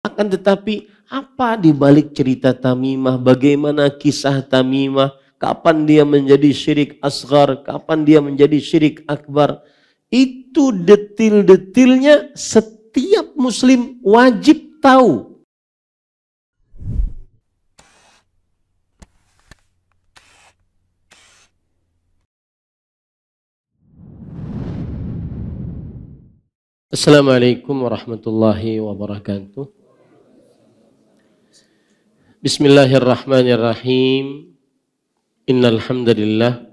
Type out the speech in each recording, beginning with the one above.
Akan tetapi apa di balik cerita Tamimah, bagaimana kisah Tamimah, kapan dia menjadi syirik asghar, kapan dia menjadi syirik akbar, itu detil-detilnya setiap muslim wajib tahu. Assalamualaikum warahmatullahi wabarakatuh. Bismillahirrahmanirrahim. Innal hamdalillah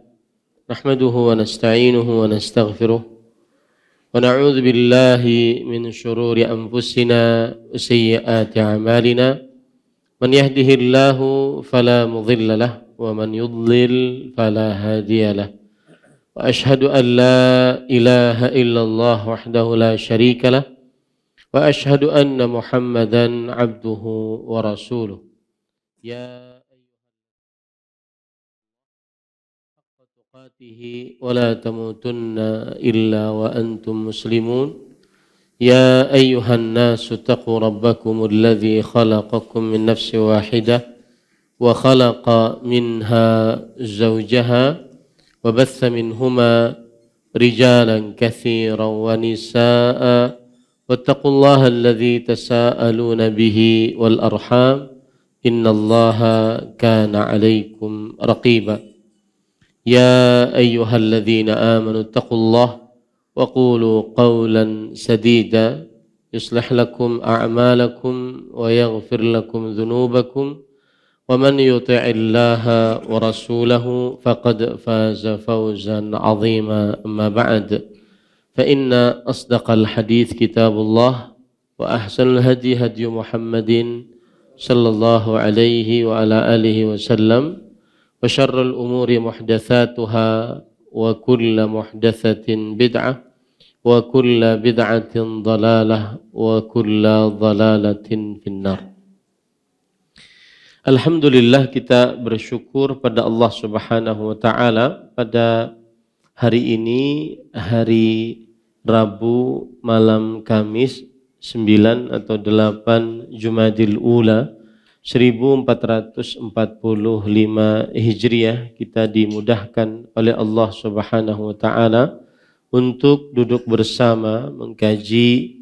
nahmaduhu wa nasta'inuhu wa nastaghfiruh wa na'udzu billahi min shururi anfusina wa sayyiati a'malina. Man yahdihillahu fala mudilla lahu wa man yudlil fala hadiya lahu. Wa ashhadu an la ilaha illallah wahdahu la syarika lah wa ashhadu anna Muhammadan abduhu wa rasuluh. Ya haqqa tuqatihi wa la tamutunna illa wa antum muslimun. Ya ayyuhan nasu taqu rabbakumul ladzi khalaqakum min nafsin wahidah wa khalaqa minha zawjaha وبث منهما رجالا كثيرا ونساء واتقوا الله الذي تساءلون به والأرحام إن الله كان عليكم رقيبا يا أيها الذين آمنوا اتقوا الله وقولوا قولا سديدا يصلح لكم أعمالكم ويغفر لكم ذنوبكم ومن يطع الله ورسوله فقد فاز فوزا عظيما. أما بعد فإن أصدق الحديث كتاب الله وأحسن الهدي هدي محمد صلى الله عليه وعلى آله وسلم وشر الأمور محدثاتها وكل محدثة بدعة وكل بدعة ضلالة وكل ضلالة في النار. Alhamdulillah, kita bersyukur pada Allah Subhanahu wa taala pada hari ini, hari Rabu malam Kamis 9 atau 8 Jumadil Ula 1445 Hijriah, kita dimudahkan oleh Allah Subhanahu wa taala untuk duduk bersama mengkaji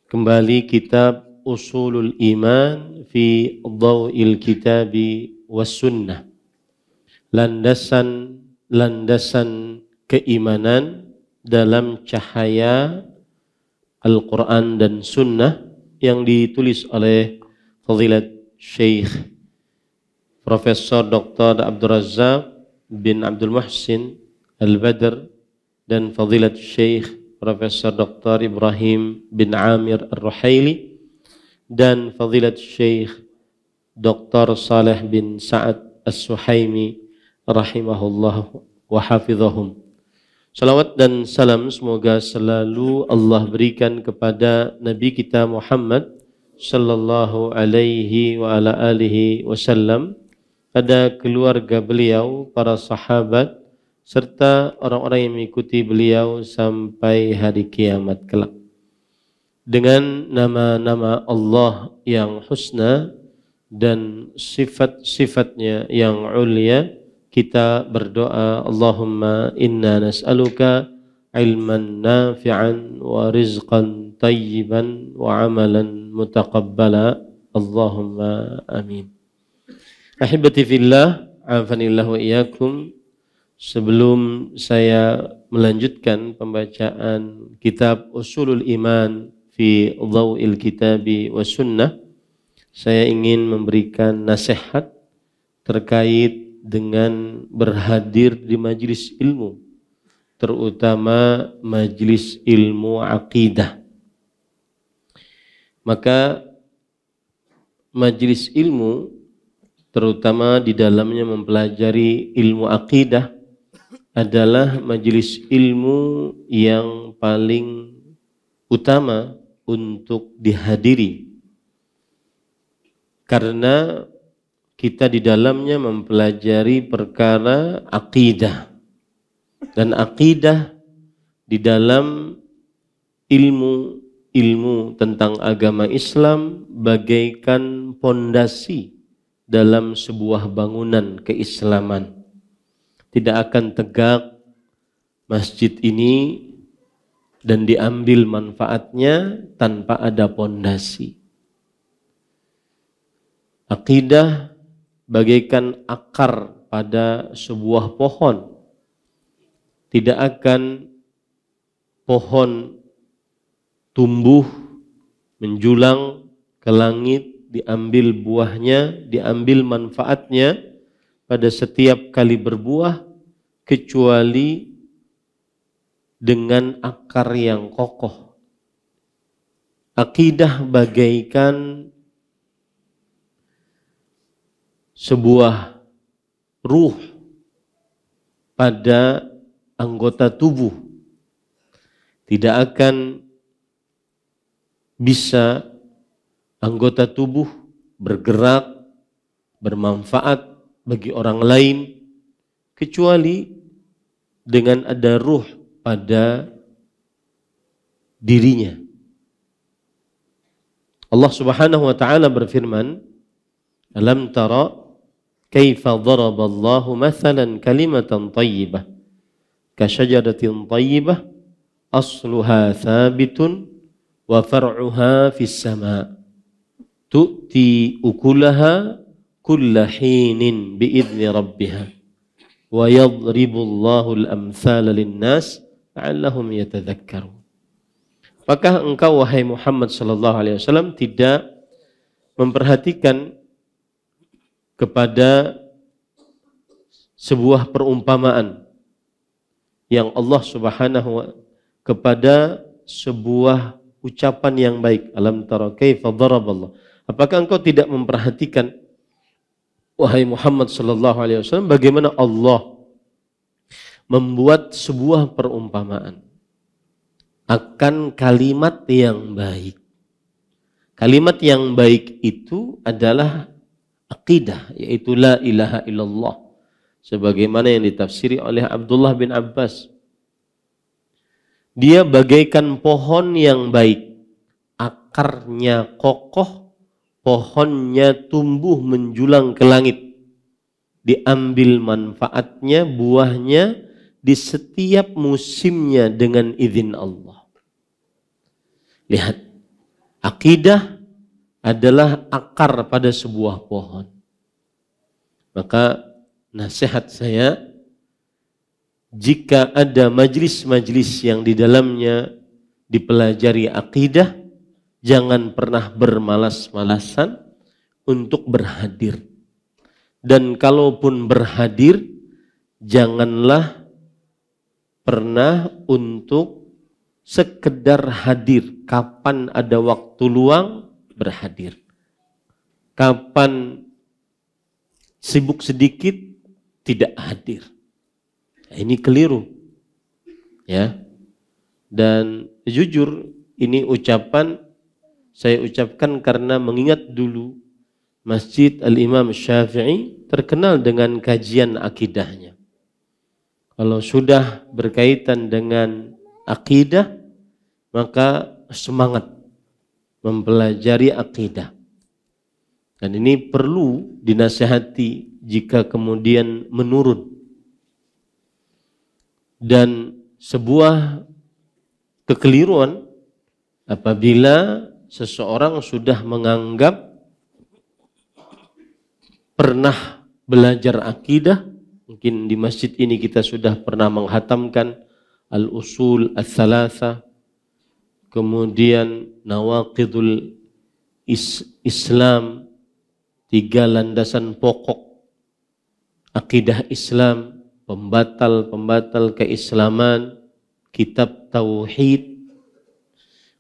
kembali kitab Usulul Iman fi Dhaw'il Kitabi was Sunnah, landasan keimanan dalam cahaya Al-Quran dan Sunnah, yang ditulis oleh Fadilat Syekh Profesor Dr. Abdul Razak bin Abdul Muhsin Al-Badr dan Fadilat Syekh Profesor Dr. Ibrahim bin Amir Ar-Ruhaili dan Fadilat Syekh Dr. Saleh bin Sa'ad As-Suhaimi rahimahullah wa hafizahum. Salawat dan salam semoga selalu Allah berikan kepada Nabi kita Muhammad sallallahu alaihi wa ala alihi wasallam, pada keluarga beliau, para sahabat, serta orang-orang yang mengikuti beliau sampai hari kiamat kelak. Dengan nama-nama Allah yang husna dan sifat-sifatnya yang ulia, kita berdoa, Allahumma inna nas'aluka ilman nafi'an wa rizqan tayyiban wa amalan mutaqabbala. Allahumma amin. Ahibati fillah, afanillah wa iyyakum. Sebelum saya melanjutkan pembacaan kitab Usulul Iman fi Dhaw'il Kitabi was Sunnah, saya ingin memberikan nasihat terkait dengan berhadir di majelis ilmu, terutama majelis ilmu akidah. Maka majelis ilmu, terutama di dalamnya mempelajari ilmu akidah, adalah majelis ilmu yang paling utama untuk dihadiri, karena kita di dalamnya mempelajari perkara akidah, dan akidah di dalam ilmu ilmu tentang agama Islam bagaikan pondasi dalam sebuah bangunan keislaman. Tidak akan tegak masjid ini dan diambil manfaatnya tanpa ada pondasi. Akidah bagaikan akar pada sebuah pohon. Tidak akan pohon tumbuh menjulang ke langit, diambil buahnya, diambil manfaatnya pada setiap kali berbuah, kecuali dengan akar yang kokoh. Akidah bagaikan sebuah ruh pada anggota tubuh. Tidak akan bisa anggota tubuh bergerak, bermanfaat bagi orang lain, kecuali dengan ada ruh pada dirinya. Allah Subhanahu wa taala berfirman, "Alam tara kaifa daraballahu mathalan kalimatan thayyibah kasyajaratin thayyibah asluha thabitun wa far'uha fis sama' tu'ti ukulaha kulla hinin bi'idzni rabbiha wa yadribullahu al-amthala lin-nas la'allahum yatadhakkarun." Apakah engkau wahai Muhammad sallallahu alaihi wasallam tidak memperhatikan kepada sebuah perumpamaan yang Allah Subhanahu wa kepada sebuah ucapan yang baik, alam tara kaifa daraballah. Apakah engkau tidak memperhatikan wahai Muhammad sallallahu alaihi wasallam bagaimana Allah membuat sebuah perumpamaan akan kalimat yang baik. Kalimat yang baik itu adalah akidah, yaitu la ilaha illallah, sebagaimana yang ditafsiri oleh Abdullah bin Abbas. Dia bagaikan pohon yang baik, akarnya kokoh, pohonnya tumbuh menjulang ke langit, diambil manfaatnya, buahnya di setiap musimnya dengan izin Allah. Lihat, akidah adalah akar pada sebuah pohon. Maka nasihat saya, jika ada majlis-majlis yang di dalamnya dipelajari akidah, jangan pernah bermalas-malasan untuk berhadir. Dan kalaupun berhadir, janganlah pernah untuk sekedar hadir. Kapan ada waktu luang, berhadir. Kapan sibuk sedikit, tidak hadir. Ini keliru, ya. Dan jujur, ini ucapan saya ucapkan karena mengingat dulu Masjid Al-Imam Syafi'i terkenal dengan kajian akidahnya. Kalau sudah berkaitan dengan akidah, maka semangat mempelajari akidah. Dan ini perlu dinasihati jika kemudian menurun. Dan sebuah kekeliruan apabila seseorang sudah menganggap pernah belajar akidah, mungkin di masjid ini kita sudah pernah menghatamkan al-usul ats-tsalatsa, kemudian nawaqidul Islam, 3 landasan pokok akidah Islam, pembatal-pembatal keislaman, kitab tauhid.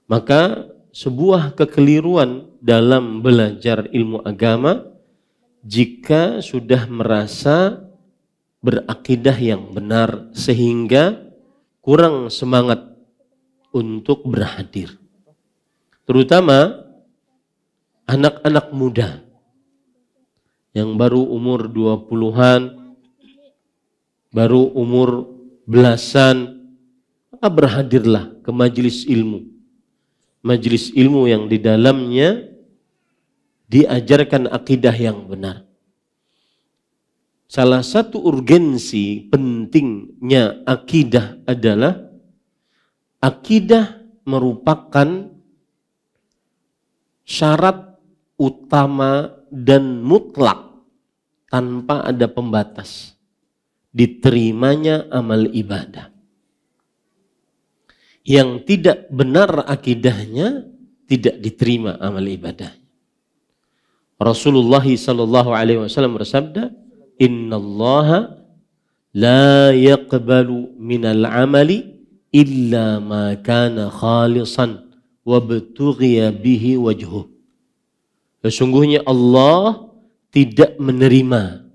Maka sebuah kekeliruan dalam belajar ilmu agama jika sudah merasa berakidah yang benar sehingga kurang semangat untuk berhadir. Terutama anak-anak muda yang baru umur 20-an, baru umur belasan, maka berhadirlah ke majelis ilmu. majelis ilmu yang di dalamnya diajarkan akidah yang benar. Salah satu urgensi pentingnya akidah adalah akidah merupakan syarat utama dan mutlak tanpa ada pembatas diterimanya amal ibadah. Yang tidak benar akidahnya tidak diterima amal ibadahnya. Rasulullah sallallahu alaihi wasallam bersabda, "Innallaha la yaqbalu minal amali illa ma kana khalisan wa btughiya bihi wajhuh." Sesungguhnya Allah tidak menerima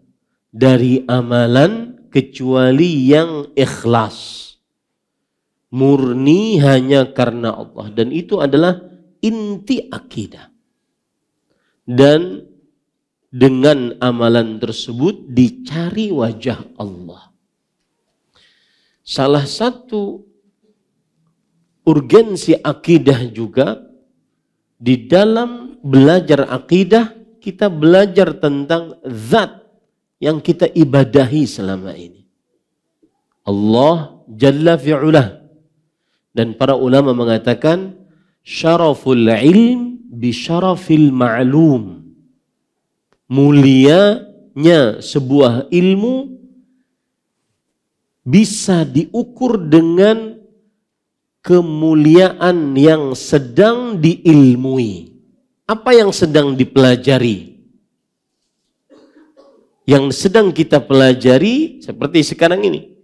dari amalan kecuali yang ikhlas, murni hanya karena Allah, dan itu adalah inti akidah. Dan dengan amalan tersebut dicari wajah Allah. Salah satu urgensi akidah juga, di dalam belajar akidah kita belajar tentang zat yang kita ibadahi selama ini, Allah Jalla fi'ulah. Dan para ulama mengatakan syaraful ilm bi syarafil ma'lum. Mulianya sebuah ilmu bisa diukur dengan kemuliaan yang sedang diilmui. Apa yang sedang dipelajari? Yang sedang kita pelajari seperti sekarang ini.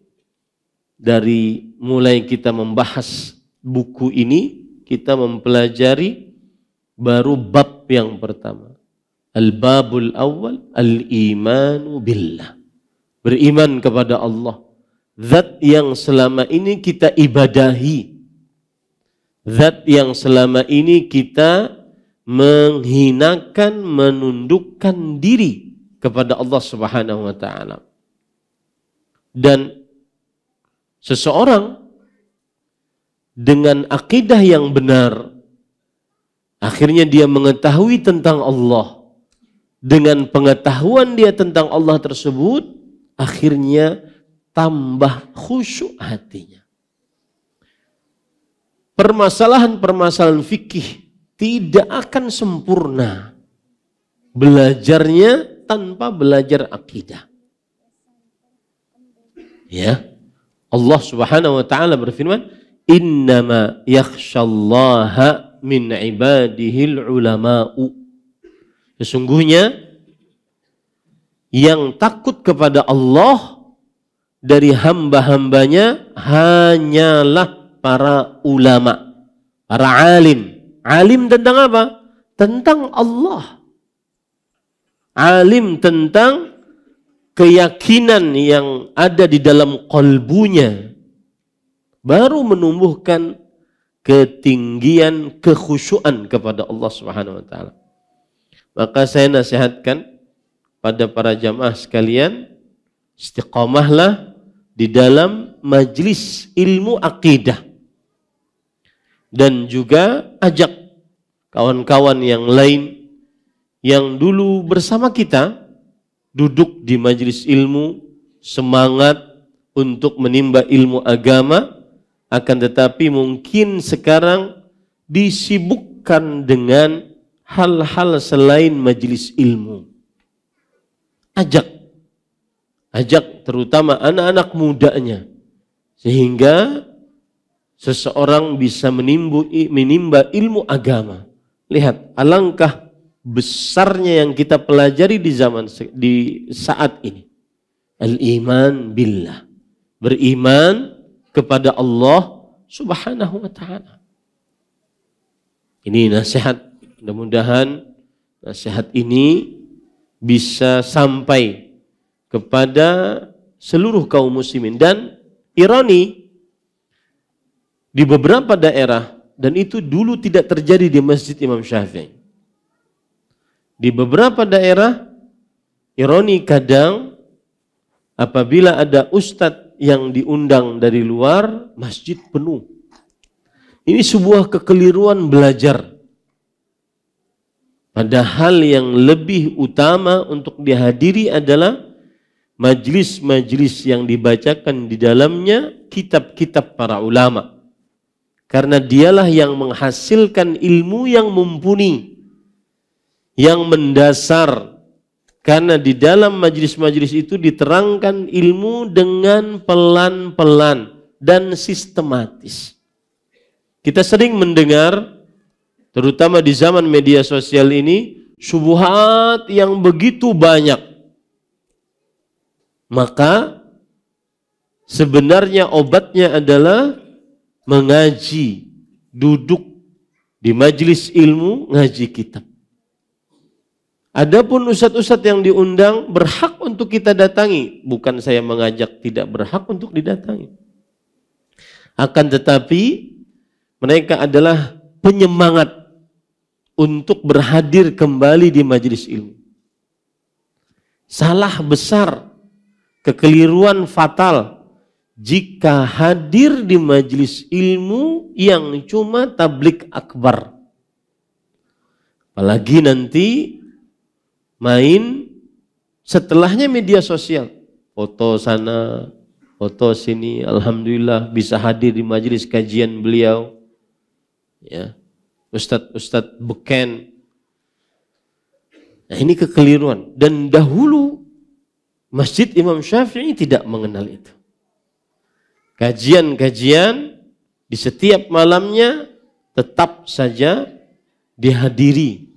Dari mulai kita membahas buku ini, kita mempelajari baru bab yang pertama. Al-babul awal, al-imanu billah. Beriman kepada Allah. Zat yang selama ini kita ibadahi. Zat yang selama ini kita menghinakan, menundukkan diri kepada Allah Subhanahu wa ta'ala. Dan seseorang dengan akidah yang benar, akhirnya dia mengetahui tentang Allah. Dengan pengetahuan dia tentang Allah tersebut, akhirnya tambah khusyuk hatinya. Permasalahan-permasalahan fikih tidak akan sempurna belajarnya tanpa belajar akidah. Ya, Allah Subhanahu wa ta'ala berfirman, "Innama yakhshallaha min ibadihil ulama'u." Sesungguhnya yang takut kepada Allah dari hamba-hambanya hanyalah para ulama, para alim. Alim tentang apa? Tentang Allah. Alim tentang keyakinan yang ada di dalam qalbunya, baru menumbuhkan ketinggian kekhusyuan kepada Allah Subhanahu wa ta'ala. Maka saya nasihatkan pada para jamaah sekalian, istiqamahlah di dalam majlis ilmu akidah. Dan juga ajak kawan-kawan yang lain yang dulu bersama kita duduk di majlis ilmu, semangat untuk menimba ilmu agama, akan tetapi mungkin sekarang disibukkan dengan hal-hal selain majelis ilmu. Ajak terutama anak-anak mudanya, sehingga seseorang bisa menimba ilmu agama. Lihat alangkah besarnya yang kita pelajari di saat ini. Al-iman billah. Beriman kepada Allah Subhanahu wa ta'ala. Ini nasihat. Mudah-mudahan nasihat ini bisa sampai kepada seluruh kaum muslimin. Dan ironi, di beberapa daerah, dan itu dulu tidak terjadi di Masjid Imam Syafi'i. Di beberapa daerah, ironi kadang apabila ada ustadz yang diundang dari luar, masjid penuh. Ini sebuah kekeliruan belajar. Padahal yang lebih utama untuk dihadiri adalah majlis-majlis yang dibacakan di dalamnya kitab-kitab para ulama. Karena dialah yang menghasilkan ilmu yang mumpuni, yang mendasar. Karena di dalam majlis-majlis itu diterangkan ilmu dengan pelan-pelan dan sistematis. Kita sering mendengar, terutama di zaman media sosial ini, syubhat yang begitu banyak. Maka sebenarnya obatnya adalah mengaji, duduk di majelis ilmu, ngaji kitab. Adapun ustadz-ustadz yang diundang berhak untuk kita datangi. Bukan saya mengajak tidak berhak untuk didatangi. Akan tetapi mereka adalah penyemangat untuk berhadir kembali di majelis ilmu. Salah besar, kekeliruan fatal jika hadir di majelis ilmu yang cuma tablik akbar. Apalagi nanti main setelahnya media sosial. Foto sana, foto sini, alhamdulillah bisa hadir di majelis kajian beliau. Ya. Ustadz beken. Nah, ini kekeliruan. Dan dahulu Masjid Imam Syafi'i tidak mengenal itu. Kajian-kajian di setiap malamnya tetap saja dihadiri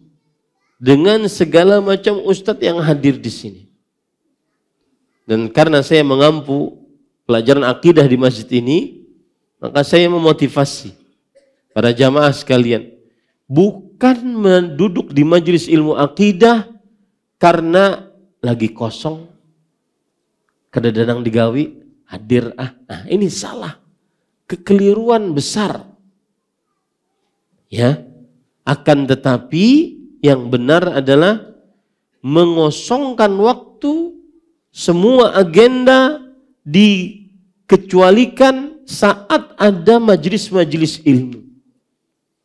dengan segala macam ustadz yang hadir di sini. Dan karena saya mengampu pelajaran akidah di masjid ini, maka saya memotivasi para jamaah sekalian, bukan menduduk di majelis ilmu akidah karena lagi kosong, kadang-kadang digawi, hadir nah ini salah, kekeliruan besar. Ya, akan tetapi yang benar adalah mengosongkan waktu, semua agenda dikecualikan saat ada majelis-majelis ilmu.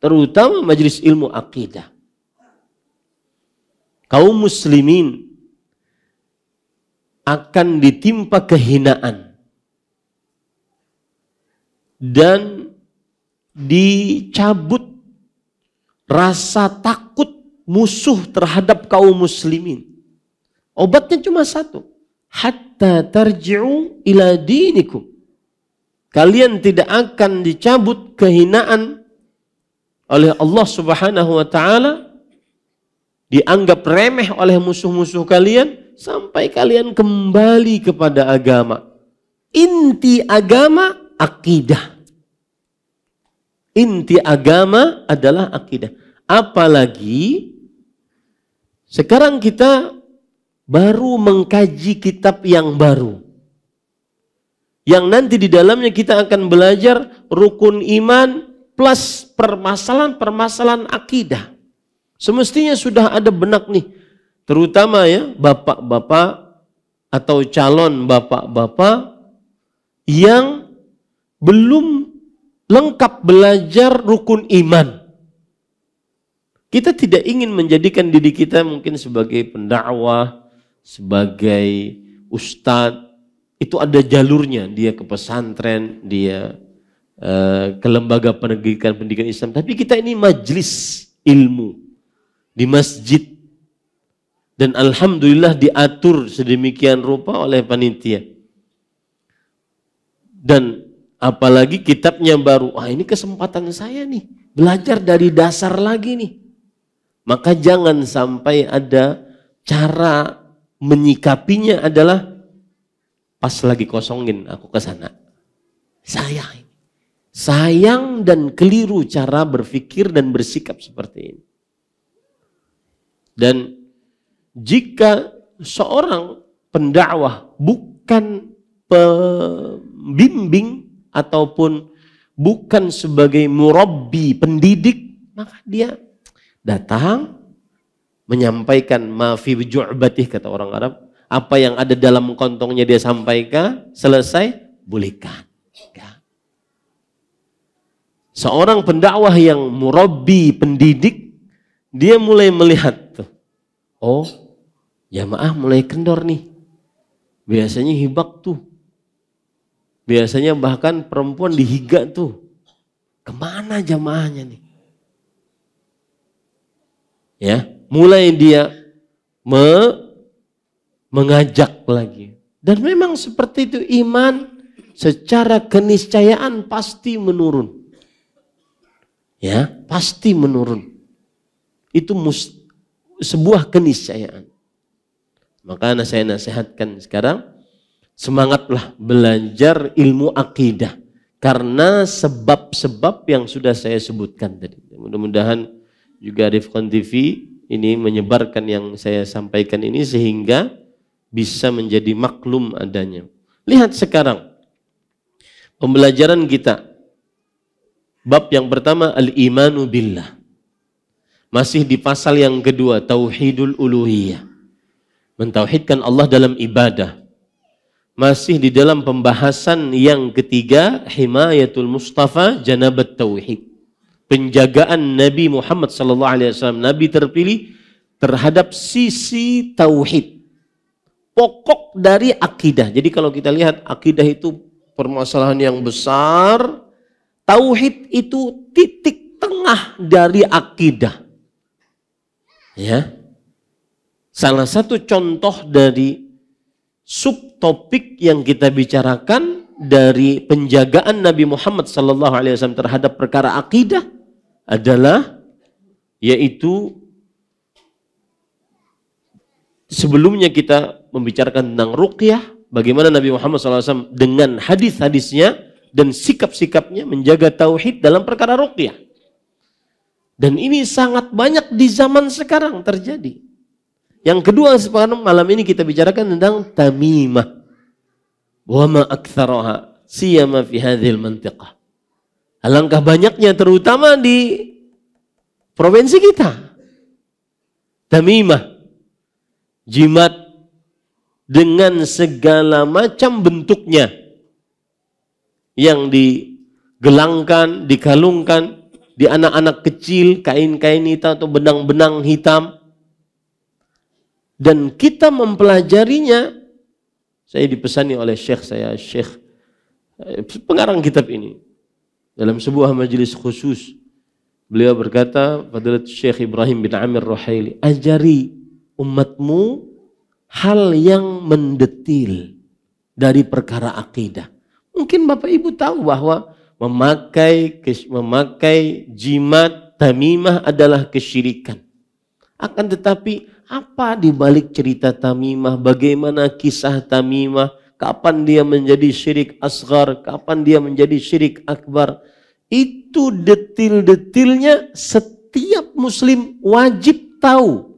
Terutama majelis ilmu akidah. Kaum muslimin akan ditimpa kehinaan dan dicabut rasa takut musuh terhadap kaum muslimin. Obatnya cuma satu. Hatta tarji'u ila dinikum. Kalian tidak akan dicabut kehinaan oleh Allah Subhanahu wa taala, dianggap remeh oleh musuh-musuh kalian sampai kalian kembali kepada agama. Inti agama akidah. Inti agama adalah akidah. Apalagi sekarang kita baru mengkaji kitab yang baru. Yang nanti di dalamnya kita akan belajar rukun iman plus permasalahan-permasalahan akidah. Semestinya sudah ada benak nih, terutama ya bapak-bapak atau calon bapak-bapak yang belum lengkap belajar rukun iman. Kita tidak ingin menjadikan diri kita mungkin sebagai pendakwah, sebagai ustadz. Itu ada jalurnya, dia ke pesantren, dia ke lembaga pendidikan Islam. Tapi kita ini majelis ilmu di masjid. Dan alhamdulillah diatur sedemikian rupa oleh panitia. Dan apalagi kitabnya baru. Ini kesempatan saya nih, belajar dari dasar lagi nih. Maka jangan sampai ada cara menyikapinya adalah pas lagi kosongin aku ke sana. Sayang dan keliru cara berpikir dan bersikap seperti ini. Dan jika seorang pendakwah bukan pembimbing ataupun bukan sebagai murabbi, pendidik, maka dia datang menyampaikan ma fi ju'batih, kata orang Arab, apa yang ada dalam kantongnya dia sampaikan, selesai, bolehkan. Seorang pendakwah yang murabbi, pendidik, dia mulai melihat tuh. Oh, jamaah mulai kendor nih. Biasanya hibak tuh. Biasanya bahkan perempuan dihiga tuh. Kemana jamaahnya nih? Ya, mulai dia mengajak lagi. Dan memang seperti itu, iman secara keniscayaan pasti menurun. Ya, pasti menurun. Itu sebuah keniscayaan. Maka saya nasihatkan sekarang, semangatlah belajar ilmu akidah. Karena sebab-sebab yang sudah saya sebutkan tadi. Mudah-mudahan juga Rifqan TV ini menyebarkan yang saya sampaikan ini sehingga bisa menjadi maklum adanya. Lihat sekarang pembelajaran kita. Bab yang pertama al-imanu billah. Masih di pasal yang kedua, tauhidul uluhiyah. Mentauhidkan Allah dalam ibadah. Masih di dalam pembahasan yang ketiga, himayatul mustafa janabat tauhid. Penjagaan Nabi Muhammad SAW, Nabi terpilih terhadap sisi tauhid. Pokok dari akidah. Jadi kalau kita lihat akidah itu permasalahan yang besar, tauhid itu titik tengah dari akidah. Ya. Salah satu contoh dari subtopik yang kita bicarakan dari penjagaan Nabi Muhammad SAW terhadap perkara akidah adalah yaitu sebelumnya kita membicarakan tentang ruqyah, bagaimana Nabi Muhammad SAW dengan hadis-hadisnya dan sikap-sikapnya menjaga tauhid dalam perkara ruqyah. Dan ini sangat banyak di zaman sekarang terjadi. Yang kedua, sekarang malam ini kita bicarakan tentang tamimah. Wa ma aktsaraha siyama fi hadhil mantiqah. Alangkah banyaknya terutama di provinsi kita. Tamimah, jimat dengan segala macam bentuknya yang digelangkan, dikalungkan di anak-anak kecil, kain-kain hitam atau benang-benang hitam. Dan kita mempelajarinya, saya dipesani oleh Syekh pengarang kitab ini. Dalam sebuah majelis khusus, beliau berkata, Fadilat Syekh Ibrahim bin Amir Ruhaili, ajari umatmu hal yang mendetil dari perkara akidah. Mungkin Bapak Ibu tahu bahwa memakai jimat, tamimah adalah kesyirikan. Akan tetapi apa di balik cerita tamimah, bagaimana kisah tamimah, kapan dia menjadi syirik asghar, kapan dia menjadi syirik akbar, itu detil-detilnya setiap muslim wajib tahu.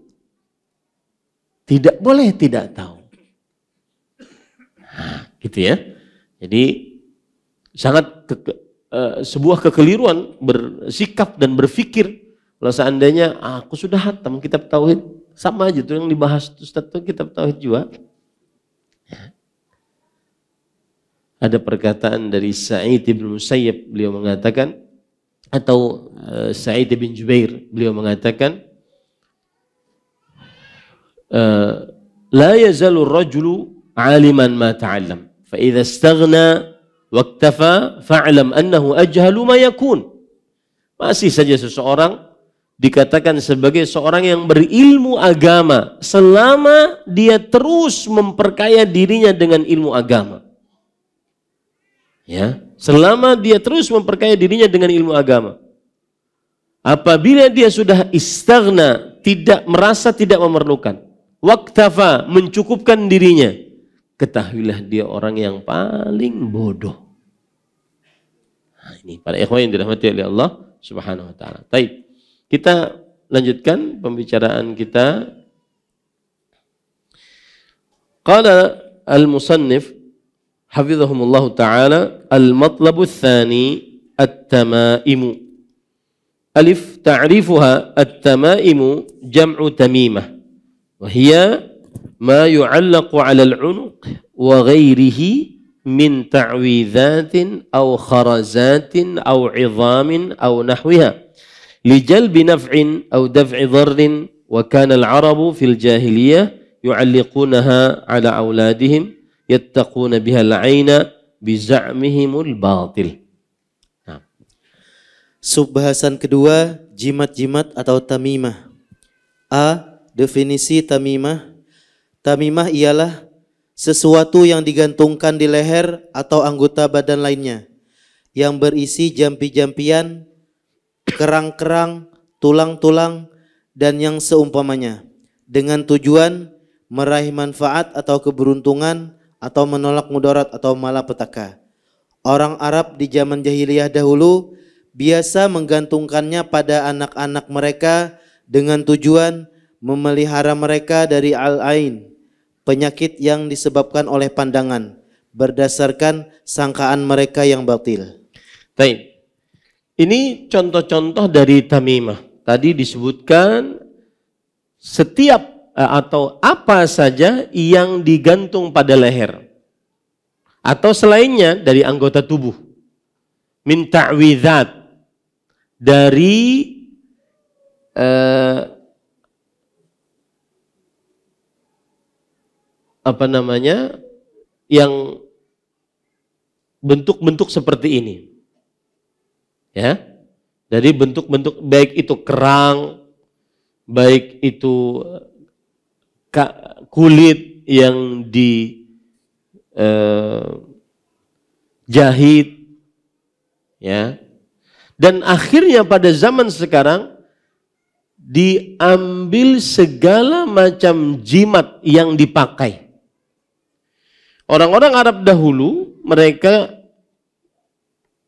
Tidak boleh tidak tahu. Nah, gitu ya. Jadi sangat sebuah kekeliruan bersikap dan berpikir kalau seandainya aku sudah hatam kitab tauhid, sama aja tuh yang dibahas Ustaz tuh kitab tauhid juga. Ya. Ada perkataan dari Sa'id bin Musayyib, beliau mengatakan, atau Sa'id bin Jubair, beliau mengatakan, la yazalu rajulu aliman ma ta'allam, fa idza istaghna waktafa fa'lam annahu ajhalu ma yakun. Masih saja seseorang dikatakan sebagai seorang yang berilmu agama selama dia terus memperkaya dirinya dengan ilmu agama. Ya, selama dia terus memperkaya dirinya dengan ilmu agama. Apabila dia sudah istaghna, tidak merasa tidak memerlukan, waktafa, mencukupkan dirinya, ketahuilah dia orang yang paling bodoh. Nah, ini para ikhwan yang dirahmati oleh Allah Subhanahu wa taala. Baik. Kita lanjutkan pembicaraan kita. Qala al-musannif hafizahumullah ta'ala al-matlabu tsani at-tamaimu. Alif ta'rifuha at-tamaimu jam'u tamimah wa hiya ma yu'allaqu 'ala al-'unuq wa ghairihi min ta'widhatin aw kharazatin aw 'idhamin aw nahwiha li jalbi naf'in aw daf'i dharrin wa kana al-'arabu fil jahiliyah yu'alliqunaha 'ala auladihim yattaquna biha al-'aina bi za'mihimul batil. Subbahasan kedua, jimat-jimat atau tamimah. A. Definisi tamimah. Tamimah ialah sesuatu yang digantungkan di leher atau anggota badan lainnya yang berisi jampi-jampian, kerang-kerang, tulang-tulang, dan yang seumpamanya dengan tujuan meraih manfaat atau keberuntungan atau menolak mudarat atau malapetaka. Orang Arab di zaman jahiliyah dahulu biasa menggantungkannya pada anak-anak mereka dengan tujuan memelihara mereka dari al-ain, penyakit yang disebabkan oleh pandangan, berdasarkan sangkaan mereka yang batil. Baik. Ini contoh-contoh dari tamimah. Tadi disebutkan setiap atau apa saja yang digantung pada leher atau selainnya dari anggota tubuh. Min ta'widhat, dari yang bentuk-bentuk seperti ini, ya, dari bentuk-bentuk baik itu kerang, baik itu kulit yang dijahit, ya. Dan akhirnya pada zaman sekarang diambil segala macam jimat yang dipakai. Orang-orang Arab dahulu mereka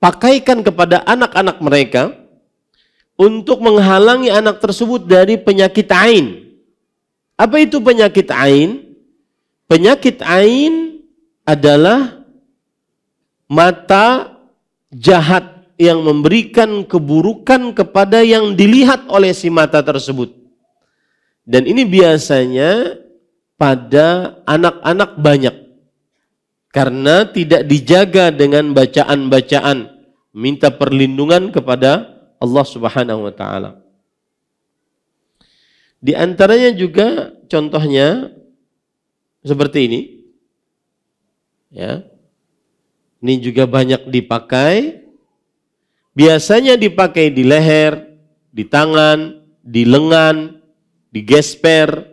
pakaikan kepada anak-anak mereka untuk menghalangi anak tersebut dari penyakit ain. Apa itu penyakit ain? Penyakit ain adalah mata jahat yang memberikan keburukan kepada yang dilihat oleh si mata tersebut. Dan ini biasanya pada anak-anak banyak. Karena tidak dijaga dengan bacaan-bacaan, minta perlindungan kepada Allah Subhanahu wa taala. Di antaranya juga contohnya seperti ini. Ya. Ini juga banyak dipakai. Biasanya dipakai di leher, di tangan, di lengan, di gesper,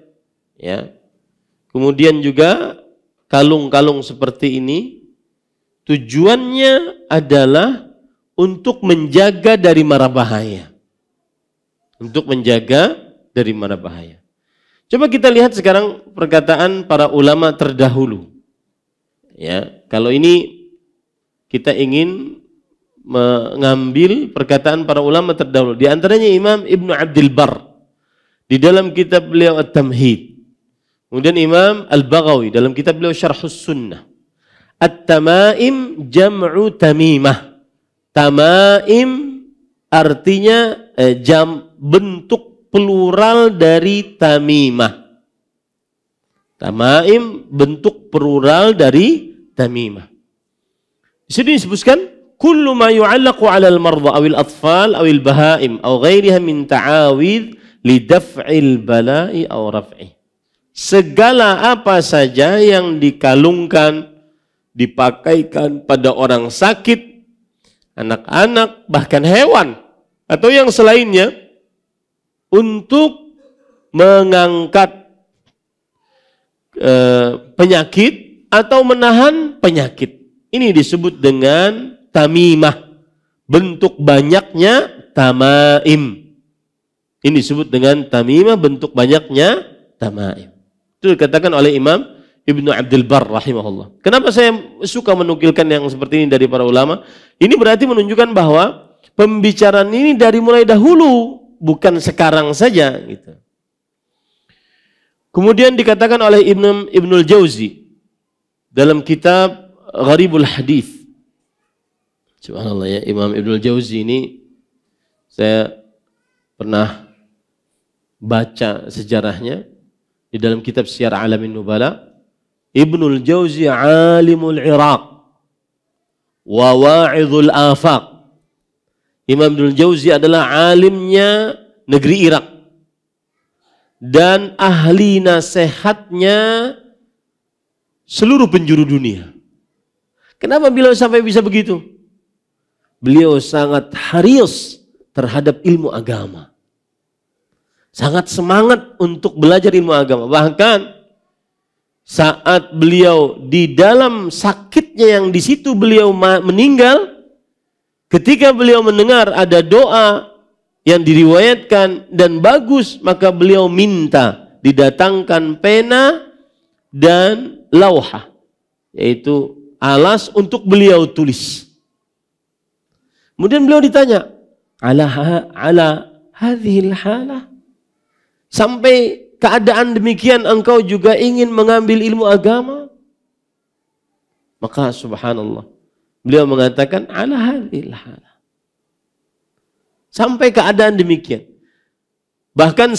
ya. Kemudian juga kalung-kalung seperti ini tujuannya adalah untuk menjaga dari mara bahaya. Untuk menjaga dari mara bahaya. Coba kita lihat sekarang perkataan para ulama terdahulu. Ya, kalau ini kita ingin mengambil perkataan para ulama terdahulu. Di antaranya Imam Ibnu Abdul Barr di dalam kitab beliau At-Tamhid. Kemudian Imam Al-Baghawi dalam kitab beliau Syarhus Sunnah. At-Tamaim jam'u tamimah. Tamaim artinya bentuk plural dari tamimah. Tamaim bentuk plural dari tamimah. Di sini disebutkan kullu ma yu'allaqu 'ala al-mardha aw al-atfal aw al-bahaim aw ghairiha min ta'awidh li daf'il bala'i aw raf'i. Segala apa saja yang dikalungkan, dipakaikan pada orang sakit, anak-anak, bahkan hewan atau yang selainnya untuk mengangkat penyakit atau menahan penyakit. Ini disebut dengan tamimah. Bentuk banyaknya tamaim. Ini disebut dengan tamimah, bentuk banyaknya tamaim. Itu dikatakan oleh Imam Ibnu Abdul Barr rahimahullah. Kenapa saya suka menukilkan yang seperti ini dari para ulama? Ini berarti menunjukkan bahwa pembicaraan ini dari mulai dahulu, bukan sekarang saja gitu. Kemudian dikatakan oleh Ibnul Jauzi dalam kitab Gharibul Hadith. Subhanallah ya, Imam Ibnul Jauzi ini saya pernah baca sejarahnya di dalam kitab Syiar Alamin Nubala. Ibnul Jauzi alimul Iraq, wa wa'idhul afaq. Imam Ibnul Jauzi adalah alimnya negeri Irak dan ahli nasihatnya seluruh penjuru dunia. Kenapa beliau sampai bisa begitu? Beliau sangat haris terhadap ilmu agama. Sangat semangat untuk belajar ilmu agama. Bahkan saat beliau di dalam sakitnya yang di situ beliau meninggal, ketika beliau mendengar ada doa yang diriwayatkan dan bagus, maka beliau minta didatangkan pena dan lauhah, yaitu alas untuk beliau tulis. Kemudian beliau ditanya, ala hadhil halah, sampai keadaan demikian engkau juga ingin mengambil ilmu agama? Maka subhanallah, beliau mengatakan ala hadhil halah. Sampai keadaan demikian. Bahkan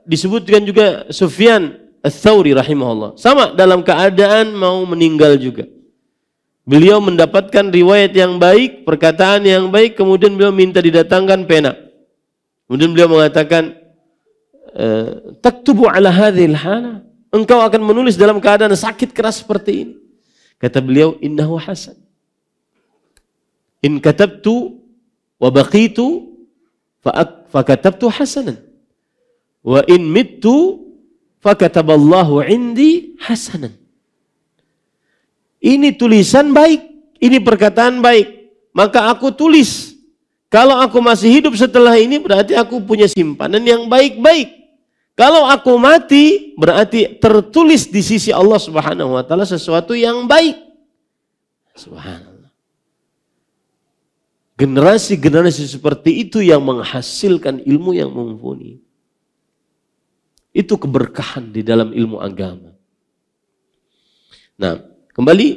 disebutkan juga Sufyan Ats-Tsauri rahimahullah, sama dalam keadaan mau meninggal juga. Beliau mendapatkan riwayat yang baik, perkataan yang baik, kemudian beliau minta didatangkan pena. Kemudian beliau mengatakan, taktubu ala hadhil hala, engkau akan menulis dalam keadaan sakit keras seperti ini. Kata beliau, innahu hasan. In katabtu wa baqitu fakatabtu hasanan. Wa in mittu fakataballahu indi hasanan. Ini tulisan baik, ini perkataan baik, maka aku tulis. Kalau aku masih hidup setelah ini, berarti aku punya simpanan yang baik-baik. Kalau aku mati, berarti tertulis di sisi Allah Subhanahu wa taala sesuatu yang baik. Subhanallah. Generasi-generasi seperti itu yang menghasilkan ilmu yang mumpuni. Itu keberkahan di dalam ilmu agama. Nah, kembali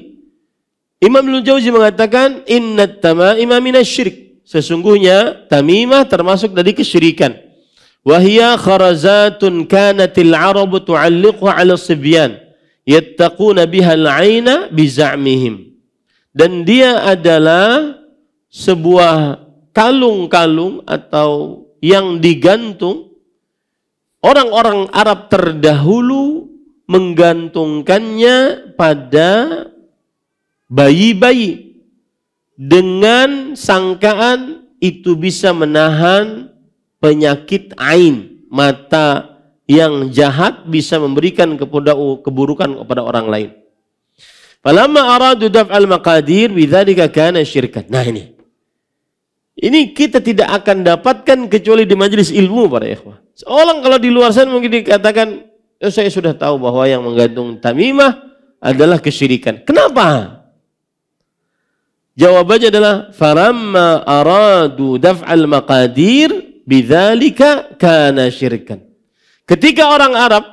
Imam Ibnul Jauzi mengatakan innat tamaima minasyirik. Sesungguhnya tamimah termasuk dari kesyirikan. Wahia kharazatun kanatil arabu tu'alliqu 'ala sibyan yattaquna biha al-'aina bi za'mihim. Dan dia adalah sebuah kalung-kalung atau yang digantung. Orang-orang Arab terdahulu menggantungkannya pada bayi-bayi dengan sangkaan itu bisa menahan penyakit ain, mata yang jahat, bisa memberikan keburukan kepada orang lain. Falamma aradu daf'al maqadir bidzalika kana syirkan. Nah ini kita tidak akan dapatkan kecuali di majelis ilmu para ikhwah. Seorang kalau di luar sana mungkin dikatakan, saya sudah tahu bahwa yang menggantung tamimah adalah kesyirikan. Kenapa? Jawabannya adalah faramma aradu daf'al maqadir bidzalika kana syirkan. Ketika orang Arab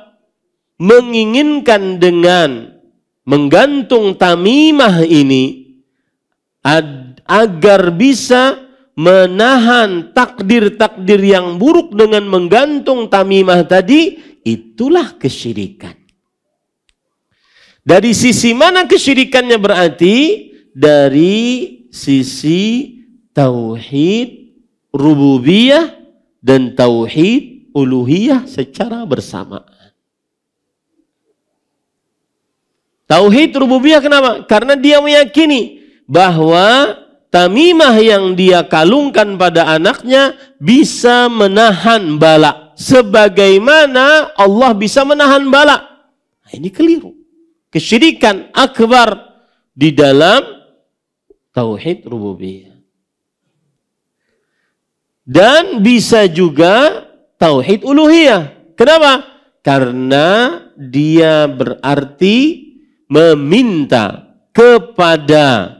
menginginkan dengan menggantung tamimah ini agar bisa menahan takdir-takdir yang buruk dengan menggantung tamimah tadi, itulah kesyirikan. Dari sisi mana kesyirikannya berarti? Dari sisi tauhid rububiyah dan tauhid uluhiyah secara bersamaan. Tauhid rububiyah kenapa? Karena dia meyakini bahwa tamimah yang dia kalungkan pada anaknya bisa menahan bala. Sebagaimana Allah bisa menahan bala. Nah, ini keliru. Kesyirikan akbar di dalam tauhid rububiyah. Dan bisa juga tauhid uluhiyah. Kenapa? Karena dia berarti meminta kepada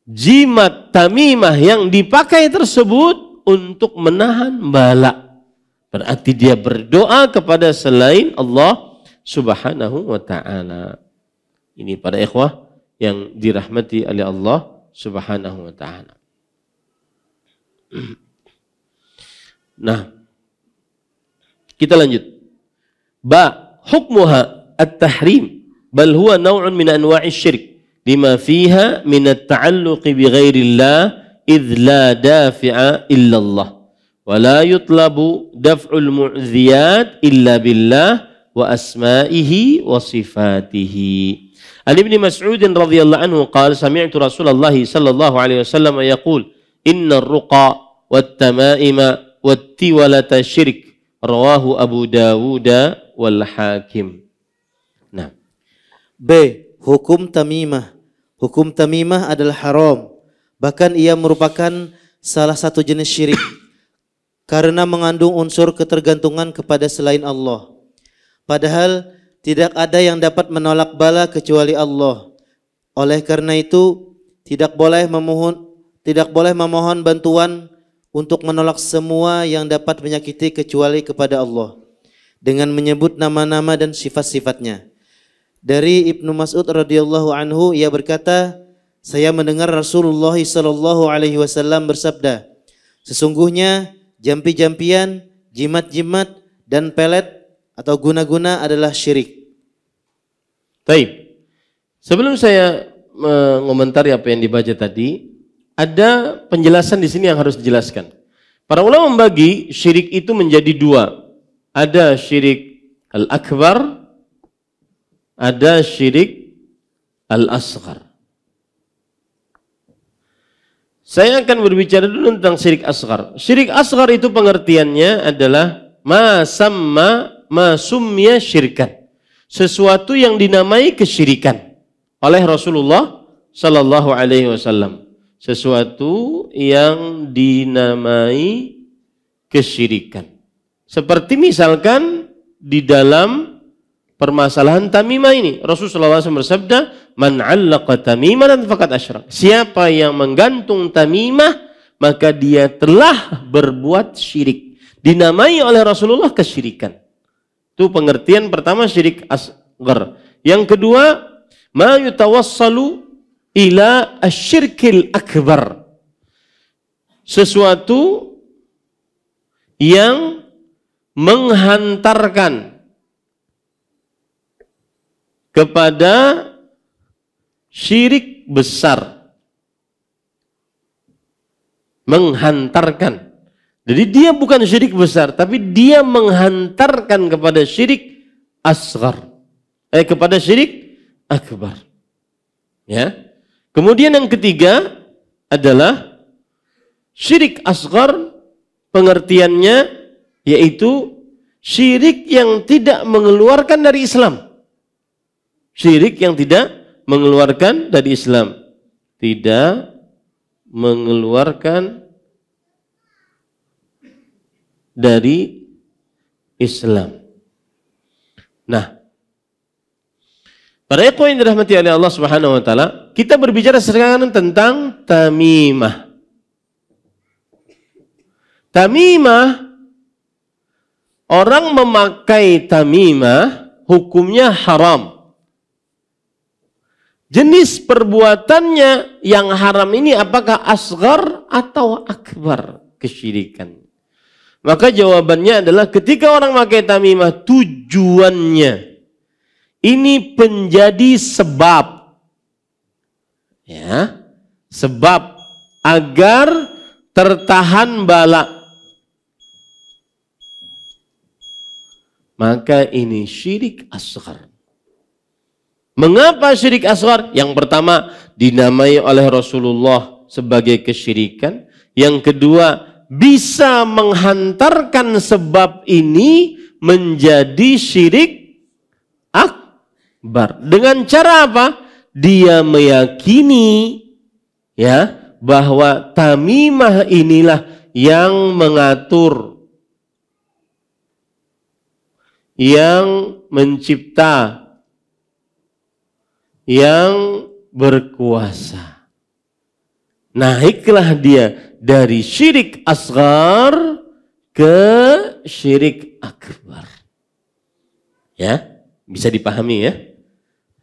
jimat tamimah yang dipakai tersebut untuk menahan bala. Berarti dia berdoa kepada selain Allah Subhanahu wa ta'ala. Ini para ikhwah yang dirahmati oleh Allah Subhanahu wa ta'ala. Nah, kita lanjut. Hukmuha at-tahrim bal huwa naw'un min anwa'i syirik. lima fiha min at-ta'alluqi bi ghairillah idh la dafi'a illa Allah wa la yutlabu daf'ul mu'dhiyat illa billah wa asma'ihi wa sifatihi. An Ibnu Mas'ud radhiyallahu anhu qala sami'tu Rasulullah sallallahu alaihi wasallam yaqul inna ar-ruqa wat-tama'ima wat-tiwalata syirk rawahu Abu Dawud wal Hakim. Nah, B. Hukum tamimah. Hukum tamimah adalah haram. Bahkan ia merupakan salah satu jenis syirik karena mengandung unsur ketergantungan kepada selain Allah. Padahal tidak ada yang dapat menolak bala kecuali Allah. Oleh karena itu tidak boleh memohon bantuan untuk menolak semua yang dapat menyakiti kecuali kepada Allah dengan menyebut nama-nama dan sifat-sifatnya. Dari Ibnu Mas'ud radhiyallahu anhu, ia berkata, saya mendengar Rasulullah sallallahu alaihi wasallam bersabda, sesungguhnya jampi-jampian, jimat-jimat dan pelet atau guna-guna adalah syirik. Baik. Sebelum saya mengomentari apa yang dibaca tadi, ada penjelasan di sini yang harus dijelaskan. Para ulama membagi syirik itu menjadi dua. Ada syirik al-akbar, ada syirik al-asghar. Saya akan berbicara dulu tentang syirik asghar. Syirik asghar itu pengertiannya adalah ma summiya syirkan. Sesuatu yang dinamai kesyirikan oleh Rasulullah sallallahu alaihi wasallam. Sesuatu yang dinamai kesyirikan. Seperti misalkan di dalam permasalahan tamimah ini, Rasulullah SAW bersabda, "Man 'allaqa tamimatan faqad asyrak." Siapa yang menggantung tamimah, maka dia telah berbuat syirik. Dinamai oleh Rasulullah kesyirikan. Itu pengertian pertama syirik asghar. Yang kedua, ma yutawassalu ila asyirkil akbar. Sesuatu yang menghantarkan kepada syirik besar. Menghantarkan. Jadi dia bukan syirik besar, tapi dia menghantarkan kepada syirik asghar. Kepada syirik akbar. Ya. Kemudian yang ketiga adalah syirik asghar, pengertiannya yaitu syirik yang tidak mengeluarkan dari Islam. Syirik yang tidak mengeluarkan dari Islam. Tidak mengeluarkan dari Islam. Nah, para ikhwan yang dirahmati oleh Allah Subhanahu wa taala, kita berbicara sekarang tentang tamimah. Tamimah, orang memakai tamimah hukumnya haram. Jenis perbuatannya yang haram ini apakah asghar atau akbar kesyirikan? Maka jawabannya adalah ketika orang memakai tamimah tujuannya ini menjadi sebab, ya, sebab agar tertahan bala. Maka ini syirik asghar. Mengapa syirik asghar? Yang pertama dinamai oleh Rasulullah sebagai kesyirikan. Yang kedua bisa menghantarkan sebab ini menjadi syirik akbar. Dengan cara apa? Dia meyakini ya bahwa tamimah inilah yang mengatur, yang mencipta, yang berkuasa. Naiklah dia dari syirik asghar ke syirik akbar. Ya, bisa dipahami ya.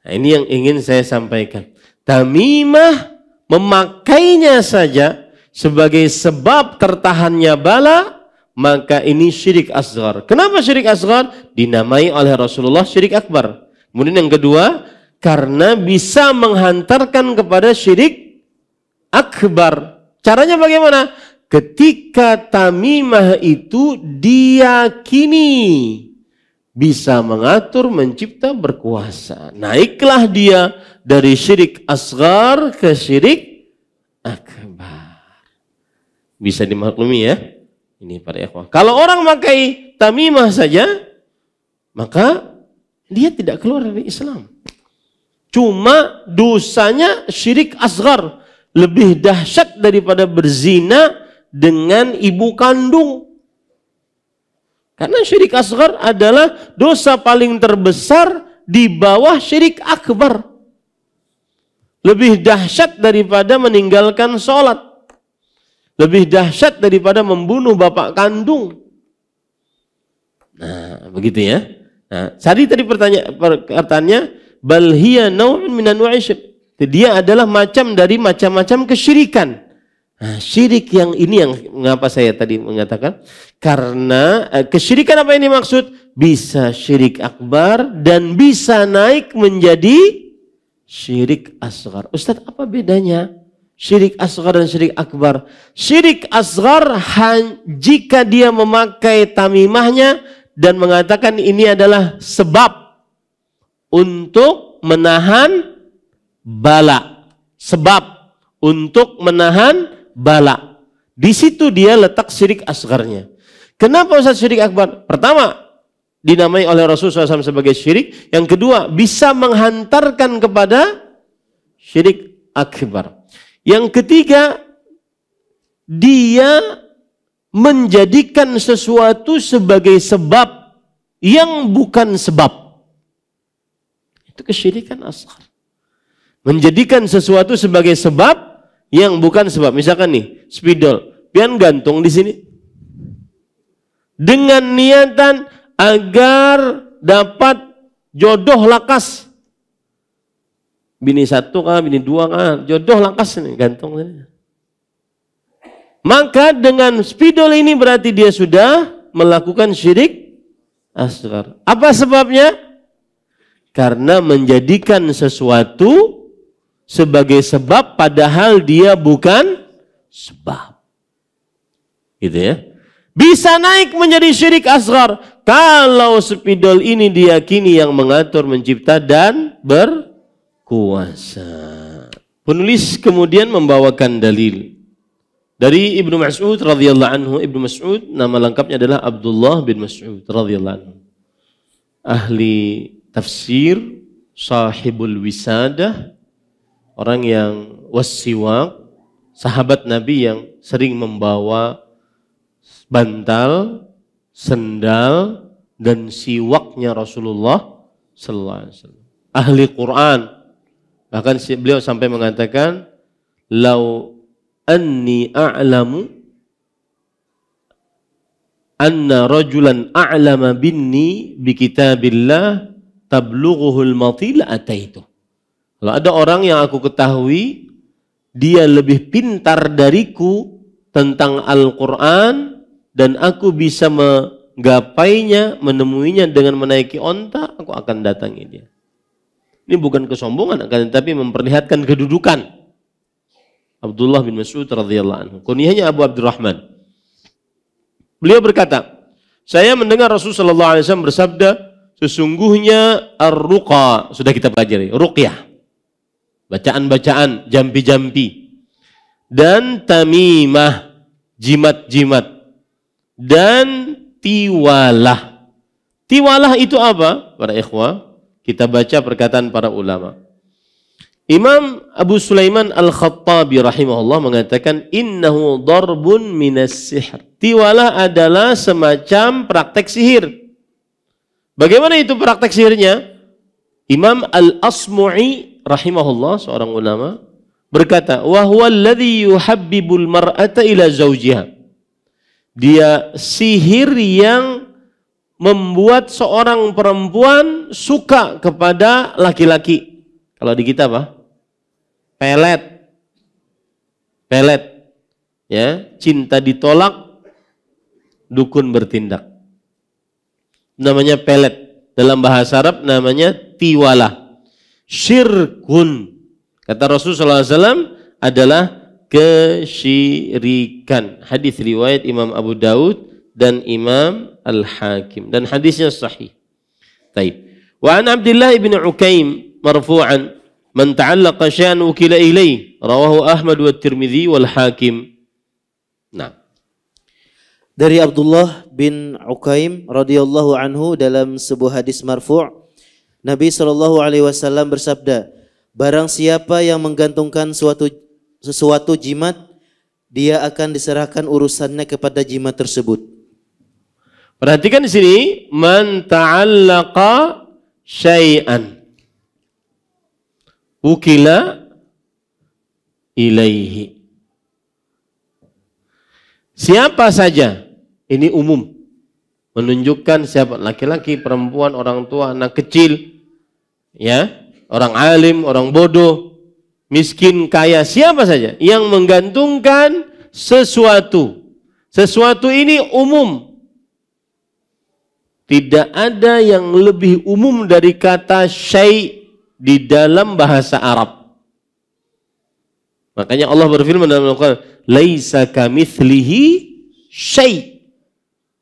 Nah, ini yang ingin saya sampaikan. Tamimah memakainya saja sebagai sebab tertahannya bala, maka ini syirik asghar. Kenapa syirik asghar? Dinamai oleh Rasulullah syirik akbar. Kemudian yang kedua, Karena bisa menghantarkan kepada syirik akbar. Caranya bagaimana? Ketika tamimah itu diyakini bisa mengatur, mencipta, berkuasa. Naiklah dia dari syirik asghar ke syirik akbar. Bisa dimaklumi ya? Ini para ikhwah. Kalau orang pakai tamimah saja, maka dia tidak keluar dari Islam. Cuma dosanya syirik asghar. Lebih dahsyat daripada berzina dengan ibu kandung. Karena syirik asghar adalah dosa paling terbesar di bawah syirik akbar. Lebih dahsyat daripada meninggalkan sholat. Lebih dahsyat daripada membunuh bapak kandung. Nah, begitu ya. Nah, tadi pertanyaannya, bal hiya naw'un min anwa'i syirk. Dia adalah macam dari macam-macam kesyirikan. Nah, syirik yang ini yang mengapa saya tadi mengatakan, karena kesyirikan apa ini maksud? Bisa syirik akbar dan bisa naik menjadi syirik asghar. Ustaz, apa bedanya syirik asghar dan syirik akbar? Syirik asghar jika dia memakai tamimahnya dan mengatakan ini adalah sebab untuk menahan bala. Sebab untuk menahan bala. Di situ dia letak syirik asgharnya. Kenapa Ustaz syirik akbar? Pertama, dinamai oleh Rasulullah SAW sebagai syirik. Yang kedua, bisa menghantarkan kepada syirik akbar. Yang ketiga, dia menjadikan sesuatu sebagai sebab yang bukan sebab. Itu kesyirikan asghar. Menjadikan sesuatu sebagai sebab yang bukan sebab. Misalkan nih, spidol, pian gantung di sini dengan niatan agar dapat jodoh lakas. Bini satu kah, bini dua kah, jodoh lakas nih, gantung. Maka dengan spidol ini berarti dia sudah melakukan syirik asghar. Apa sebabnya? Karena menjadikan sesuatu sebagai sebab padahal dia bukan sebab. Gitu ya. Bisa naik menjadi syirik asghar kalau spidol ini diyakini yang mengatur, mencipta dan berkuasa. Penulis kemudian membawakan dalil dari Ibnu Mas'ud radhiyallahu anhu. Ibnu Mas'ud nama lengkapnya adalah Abdullah bin Mas'ud radhiyallahu anhu. Ahli tafsir, sahibul wisadah, orang yang wasiwak, sahabat Nabi yang sering membawa bantal, sendal, dan siwaknya Rasulullah sallallahu alaihi wasallam. Ahli Quran. Bahkan beliau sampai mengatakan, "Lau anni a'lamu anna rajulan a'lama binni bi kitabillah tablughuhul matil ataitu." Kalau ada orang yang aku ketahui dia lebih pintar dariku tentang Al-Quran dan aku bisa menggapainya, menemuinya dengan menaiki onta, aku akan datangi dia. Ini bukan kesombongan, akan tetapi memperlihatkan kedudukan Abdullah bin Mas'ud radhiyallahu anhu. Kunyahnya Abu Abdurrahman. Beliau berkata, saya mendengar Rasulullah SAW bersabda, sesungguhnya ar-ruqa, sudah kita pelajari, ruqyah, bacaan-bacaan, jampi-jampi, dan tamimah, jimat-jimat, dan tiwalah. Tiwalah itu apa? Para ikhwah, kita baca perkataan para ulama. Imam Abu Sulaiman Al-Khattabi rahimahullah mengatakan, innahu darbun minas sihr. Tiwalah adalah semacam praktek sihir. Bagaimana itu praktek sihirnya? Imam Al-Asmu'i rahimahullah, seorang ulama, berkata, wa huwa alladhi yuhabbibul mar'ata ila zawjiha. Dia sihir yang membuat seorang perempuan suka kepada laki-laki. Kalau di kita apa? Pelet. Pelet. Ya, cinta ditolak, dukun bertindak. Namanya pelet. Dalam bahasa Arab namanya tiwalah. syirkun. Kata Rasulullah SAW adalah kesyirikan. Hadis riwayat Imam Abu Daud dan Imam Al-Hakim. Dan hadisnya sahih. Taib. Wa an Abdullah ibn Ukaim marfu'an man ta'allaqa syai'an wukila ilaih. Rawahu Ahmad wa Tirmidzi wal Hakim. Nah. Dari Abdullah bin Ukaim radhiyallahu anhu dalam sebuah hadis marfu', Nabi SAW bersabda, barang siapa yang menggantungkan sesuatu jimat, dia akan diserahkan urusannya kepada jimat tersebut. Perhatikan di sini, man ta'allaqa syai'an wukila ilaihi. Siapa saja, ini umum, menunjukkan siapa, laki-laki, perempuan, orang tua, anak kecil, ya, orang alim, orang bodoh, miskin, kaya, siapa saja yang menggantungkan sesuatu. Sesuatu ini umum. Tidak ada yang lebih umum dari kata syai' di dalam bahasa Arab. Makanya Allah berfirman dalam Al-Quran, laisa kamitslihi syai'.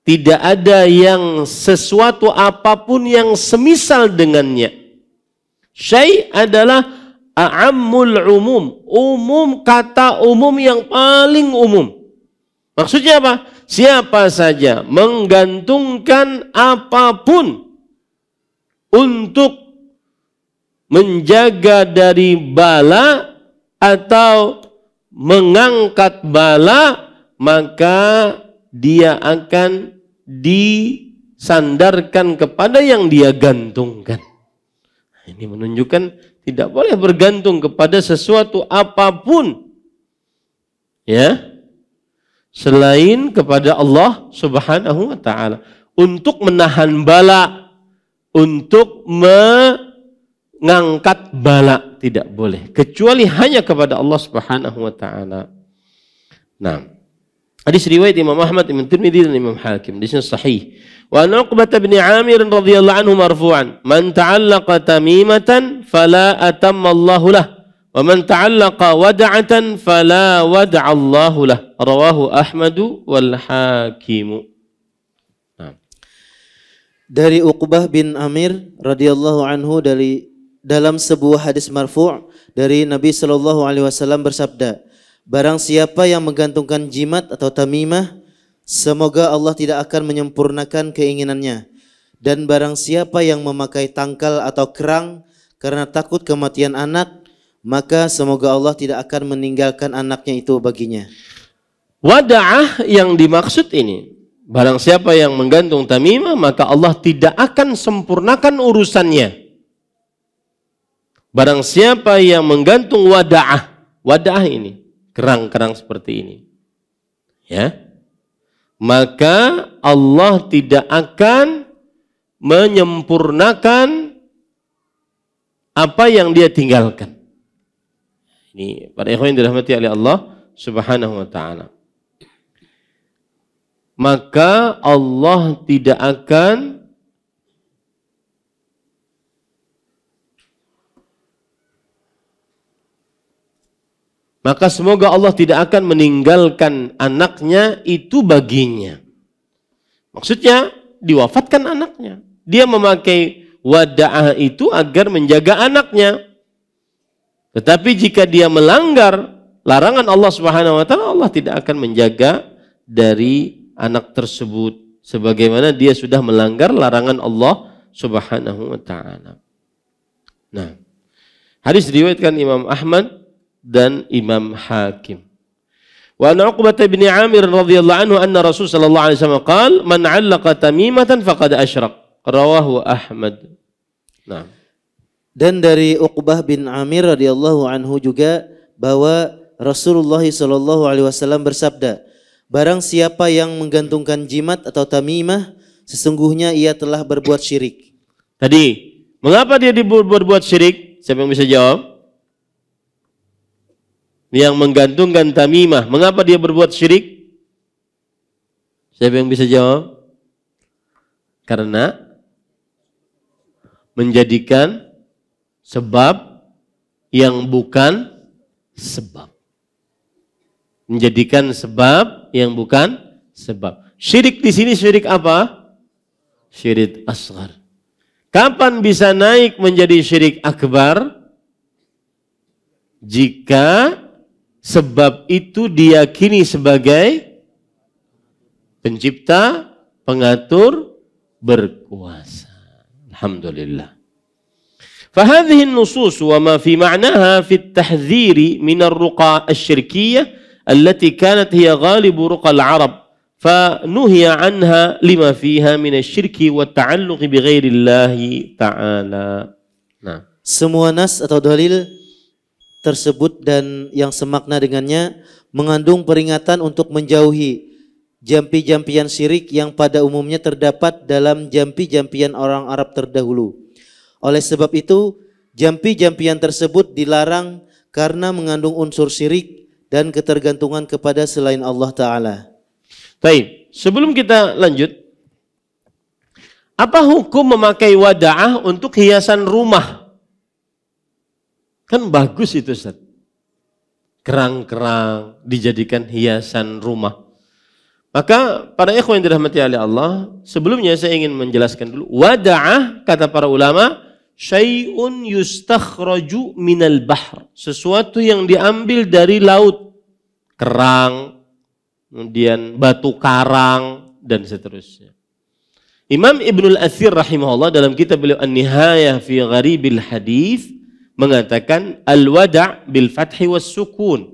Tidak ada yang sesuatu apapun yang semisal dengannya. Syai' adalah a'ammul umum. Umum, kata umum yang paling umum. Maksudnya apa? Siapa saja menggantungkan apapun untuk menjaga dari bala atau mengangkat bala, maka dia akan disandarkan kepada yang dia gantungkan. Ini menunjukkan tidak boleh bergantung kepada sesuatu apapun, ya, selain kepada Allah Subhanahu wa taala, untuk menahan bala, untuk mengangkat bala, tidak boleh kecuali hanya kepada Allah Subhanahu wa taala. Nah, hadis riwayat Imam Ahmad, Imam Tirmidzi dan Imam Hakim, hadisnya sahih. Wa an Uqbah bin Amir radhiyallahu anhu marfu'an, man ta'allaqa tamimatan fala atamma Allahu lah, wa man ta'allaqa wad'atan fala wad'a Allahu lah. Rawahu Ahmad wal Hakim. Nah. Dari Uqbah bin Amir radhiyallahu anhu dalam sebuah hadis marfu' dari Nabi sallallahu alaihi wasallam bersabda, barang siapa yang menggantungkan jimat atau tamimah, semoga Allah tidak akan menyempurnakan keinginannya. Dan barang siapa yang memakai tangkal atau kerang karena takut kematian anak, maka semoga Allah tidak akan meninggalkan anaknya itu baginya. Wada'ah yang dimaksud ini, barang siapa yang menggantung tamimah, maka Allah tidak akan sempurnakan urusannya. Barang siapa yang menggantung wada'ah, wada'ah ini, kerang-kerang seperti ini, ya, maka Allah tidak akan menyempurnakan apa yang dia tinggalkan. Ini para ikhwan yang dirahmati oleh Allah Subhanahu wa taala. Maka Allah tidak akan maka semoga Allah tidak akan meninggalkan anaknya itu baginya. Maksudnya diwafatkan anaknya. Dia memakai wada'ah itu agar menjaga anaknya. Tetapi jika dia melanggar larangan Allah Subhanahu wa taala, Allah tidak akan menjaga dari anak tersebut sebagaimana dia sudah melanggar larangan Allah Subhanahu wa taala. Nah, hadis diriwayatkan Imam Ahmad dan Imam Hakim. Wa an Uqbah bin Amir radhiyallahu anhu anna Rasul sallallahu alaihi wasallam qala man 'allaqa tamimatan faqad asyrak. Rawahu Ahmad. Nah. Dan dari Uqbah bin Amir radhiyallahu anhu juga bahwa Rasulullah sallallahu alaihi wasallam bersabda, barang siapa yang menggantungkan jimat atau tamimah, sesungguhnya ia telah berbuat syirik. Tadi, mengapa dia berbuat syirik? Siapa yang bisa jawab? Yang menggantungkan tamimah, mengapa dia berbuat syirik? Siapa yang bisa jawab? Karena menjadikan sebab yang bukan sebab. Menjadikan sebab yang bukan sebab. Syirik di sini syirik apa? Syirik asghar. Kapan bisa naik menjadi syirik akbar? Jika sebab itu diyakini sebagai pencipta, pengatur, berkuasa. Alhamdulillah. فهذه النصوص وما في معناها في التحذير من الرقى الشركية التي كانت هي غالب رقى العرب فنهي عنها لما فيها من الشرك والتعلق بغير الله تعالى. Nah, semua nas atau dalil tersebut dan yang semakna dengannya mengandung peringatan untuk menjauhi jampi-jampian syirik yang pada umumnya terdapat dalam jampi-jampian orang Arab terdahulu. Oleh sebab itu, jampi-jampian tersebut dilarang karena mengandung unsur syirik dan ketergantungan kepada selain Allah Ta'ala. Baik, sebelum kita lanjut, apa hukum memakai wada'ah untuk hiasan rumah? Kan bagus itu, Ustaz. Kerang-kerang dijadikan hiasan rumah. Maka para ikhwan yang dirahmati oleh Allah, sebelumnya saya ingin menjelaskan dulu. Wada'ah, kata para ulama, syai'un yustakhraju minal bahr. Sesuatu yang diambil dari laut. Kerang, kemudian batu karang, dan seterusnya. Imam Ibnul Athir rahimahullah dalam kitab beliau An-Nihayah fi Gharibil Hadith mengatakan al-wada' bil fathi was sukun.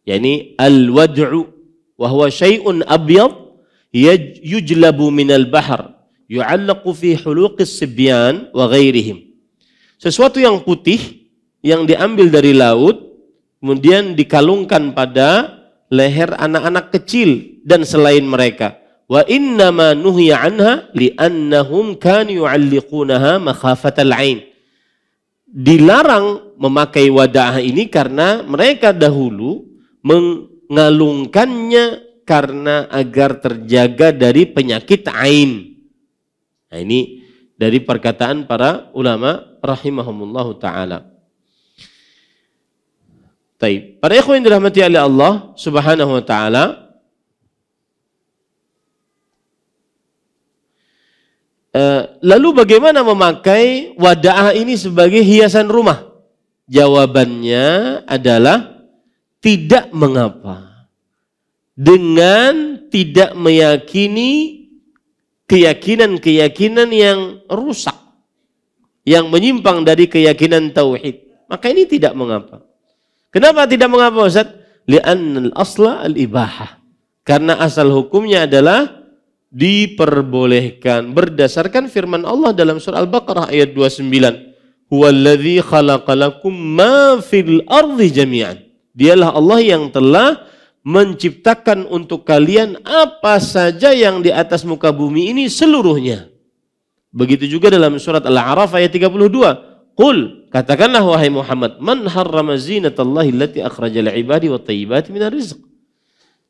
Yani al-wad'u wa huwa syai'un abyad yujlabu minal bahr yu'allaqu fi huluqis sibyan wa ghairihim. Sesuatu yang putih yang diambil dari laut kemudian dikalungkan pada leher anak-anak kecil dan selain mereka. Wa innama nuhiya anha li'annahum kanu yu'alliqunaha makhafatal 'ain. Dilarang memakai wada'ah ini karena mereka dahulu mengalungkannya karena agar terjaga dari penyakit ain. Nah, ini dari perkataan para ulama rahimahumullahu ta'ala. Taib. Para ikhwan yang dirahmati oleh Allah subhanahu wa ta'ala, lalu bagaimana memakai wada'ah ini sebagai hiasan rumah? Jawabannya adalah tidak mengapa. Dengan tidak meyakini keyakinan-keyakinan yang rusak, yang menyimpang dari keyakinan tauhid, maka ini tidak mengapa. Kenapa tidak mengapa, Ustaz? Li'annal asla al-ibahah. Karena asal hukumnya adalah diperbolehkan berdasarkan firman Allah dalam surah Al-Baqarah ayat 29. Huwallazi khalaqalakum ma fil ardi jami'an. Dialah Allah yang telah menciptakan untuk kalian apa saja yang di atas muka bumi ini seluruhnya. Begitu juga dalam surat Al-A'raf ayat 32. Qul, katakanlah wahai Muhammad, man harrama zinatallahi allati akhraja li'ibadi wa tayyibati minar rizq.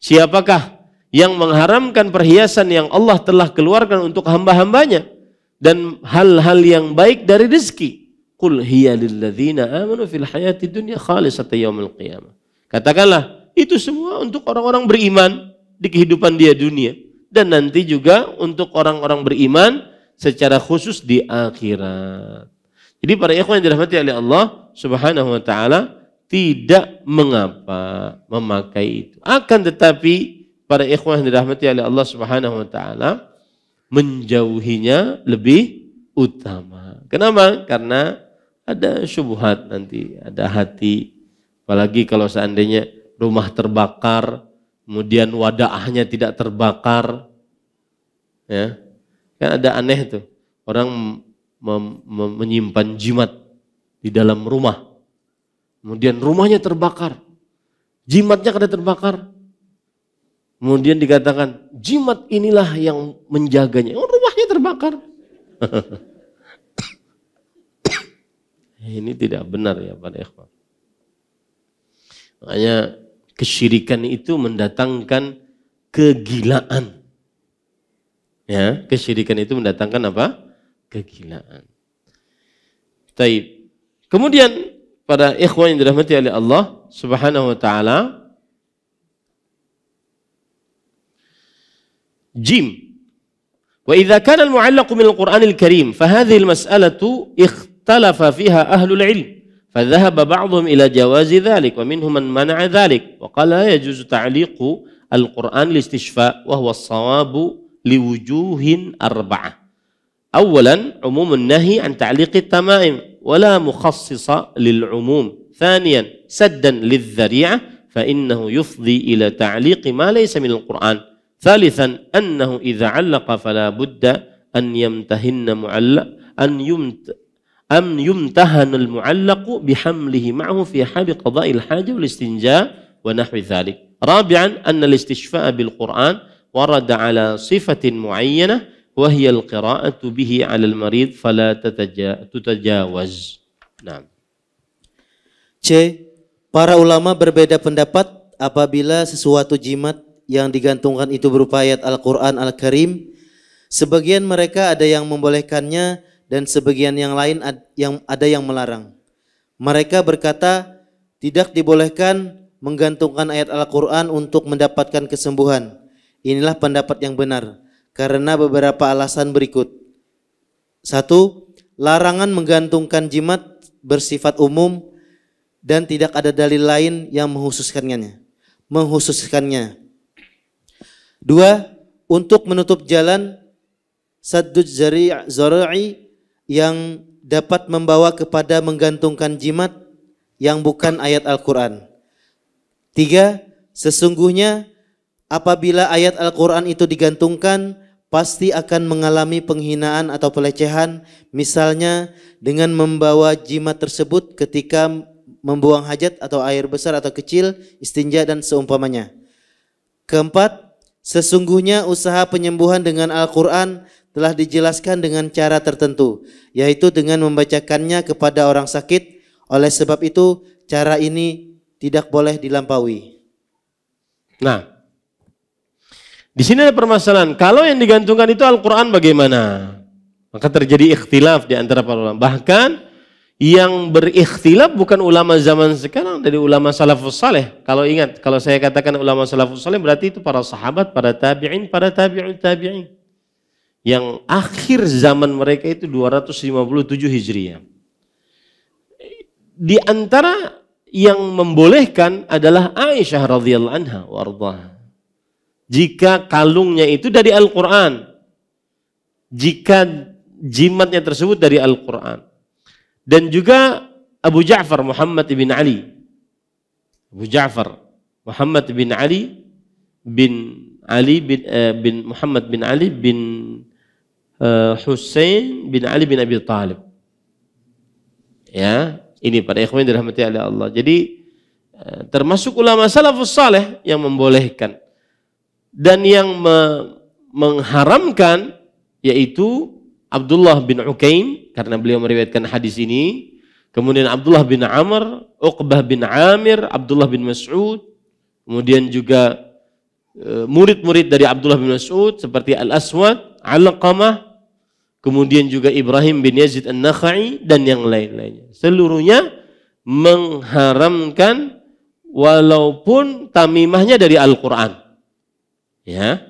Siapakah yang mengharamkan perhiasan yang Allah telah keluarkan untuk hamba-hambanya dan hal-hal yang baik dari rezeki? Qul hiya lilladzina amanu fil hayati dunya khalisatan yaumil qiyamah. Katakanlah, itu semua untuk orang-orang beriman di kehidupan dia dunia dan nanti juga untuk orang-orang beriman secara khusus di akhirat. Jadi para ikhwan yang dirahmati oleh Allah Subhanahu wa taala tidak mengapa memakai itu. Akan tetapi para ikhwan yang dirahmati oleh Allah Subhanahu wa taala menjauhinya lebih utama. Kenapa? Karena ada syubhat nanti, ada hati. Apalagi kalau seandainya rumah terbakar, kemudian wada'ahnya tidak terbakar. Ya. Kan ada aneh tuh. Orang menyimpan jimat di dalam rumah. Kemudian rumahnya terbakar. Jimatnya kada terbakar. Kemudian dikatakan, jimat inilah yang menjaganya. Oh, rumahnya terbakar. Ini tidak benar ya para ikhwan. Makanya kesyirikan itu mendatangkan kegilaan. Ya, kesyirikan itu mendatangkan apa? Kegilaan. Taib. Kemudian para ikhwan yang dirahmati oleh Allah Subhanahu wa taala, jim. Wa idza kana al-mu'allaq min al-Qur'an al-Karim fa hadhihi al-mas'alatu ikhtalafa fiha ahlul ilm. فذهب بعضهم إلى جواز ذلك ومنهم من منع ذلك وقال لا يجوز تعليق القرآن للاستشفاء وهو الصواب لوجوه أربعة. أولا عموم النهي عن تعليق التمائم ولا مخصص للعموم. ثانيا سدا للذريعة فإنه يفضي إلى تعليق ما ليس من القرآن. ثالثا أنه إذا علق فلا بد أن يمتهن معلق أم يمتهن المعلق بحمله معه في حال قضاء الحاجة والاستنجاء ونحو ذلك. رابعا أن الاستشفاء بالقرآن ورد على صفة معينة وهي القراءة به على المريض فلا تتجاوز. نعم. C. Para ulama berbeda pendapat apabila sesuatu jimat yang digantungkan itu berupa ayat Al-Quran Al-Karim. Sebagian mereka ada yang membolehkannya dan sebagian yang lain ada yang melarang. Mereka berkata tidak dibolehkan menggantungkan ayat Al-Quran untuk mendapatkan kesembuhan. Inilah pendapat yang benar karena beberapa alasan berikut. 1. Larangan menggantungkan jimat bersifat umum dan tidak ada dalil lain yang menghususkannya. 2. Untuk menutup jalan saddud zara'i yang dapat membawa kepada menggantungkan jimat yang bukan ayat Al-Quran. 3. Sesungguhnya apabila ayat Al-Quran itu digantungkan, pasti akan mengalami penghinaan atau pelecehan, misalnya dengan membawa jimat tersebut ketika membuang hajat atau air besar atau kecil, istinja dan seumpamanya. 4. Sesungguhnya usaha penyembuhan dengan Al-Quran telah dijelaskan dengan cara tertentu, yaitu dengan membacakannya kepada orang sakit. Oleh sebab itu, cara ini tidak boleh dilampaui. Nah, di sini ada permasalahan. Kalau yang digantungkan itu Al-Quran bagaimana? Maka terjadi ikhtilaf di antara para ulama. Bahkan yang berikhtilaf bukan ulama zaman sekarang, dari ulama salafus saleh. Kalau ingat, kalau saya katakan ulama salafus saleh berarti itu para sahabat, para tabi'in, para tabi'un tabi'in. Yang akhir zaman mereka itu 257 Hijriah. Di antara yang membolehkan adalah Aisyah radhiyallahu anha warḍaha. Jika kalungnya itu dari Al-Quran, jika jimatnya tersebut dari Al-Quran. Dan juga Abu Ja'far Muhammad bin Ali. Abu Ja'far Muhammad bin Ali bin Muhammad bin Ali bin Husain bin Ali bin Abi Thalib. Ya, ini para ikhwan yang dirahmati oleh Allah. Jadi termasuk ulama salafus saleh yang membolehkan dan yang mengharamkan yaitu Abdullah bin Ukaim karena beliau meriwayatkan hadis ini, kemudian Abdullah bin Amr, Uqbah bin Amir, Abdullah bin Mas'ud, kemudian juga murid-murid dari Abdullah bin Mas'ud seperti Al-Aswad, Alqamah, kemudian juga Ibrahim bin Yazid An-Nakhai dan yang lain-lainnya. Seluruhnya mengharamkan walaupun tamimahnya dari Al-Quran. Ya.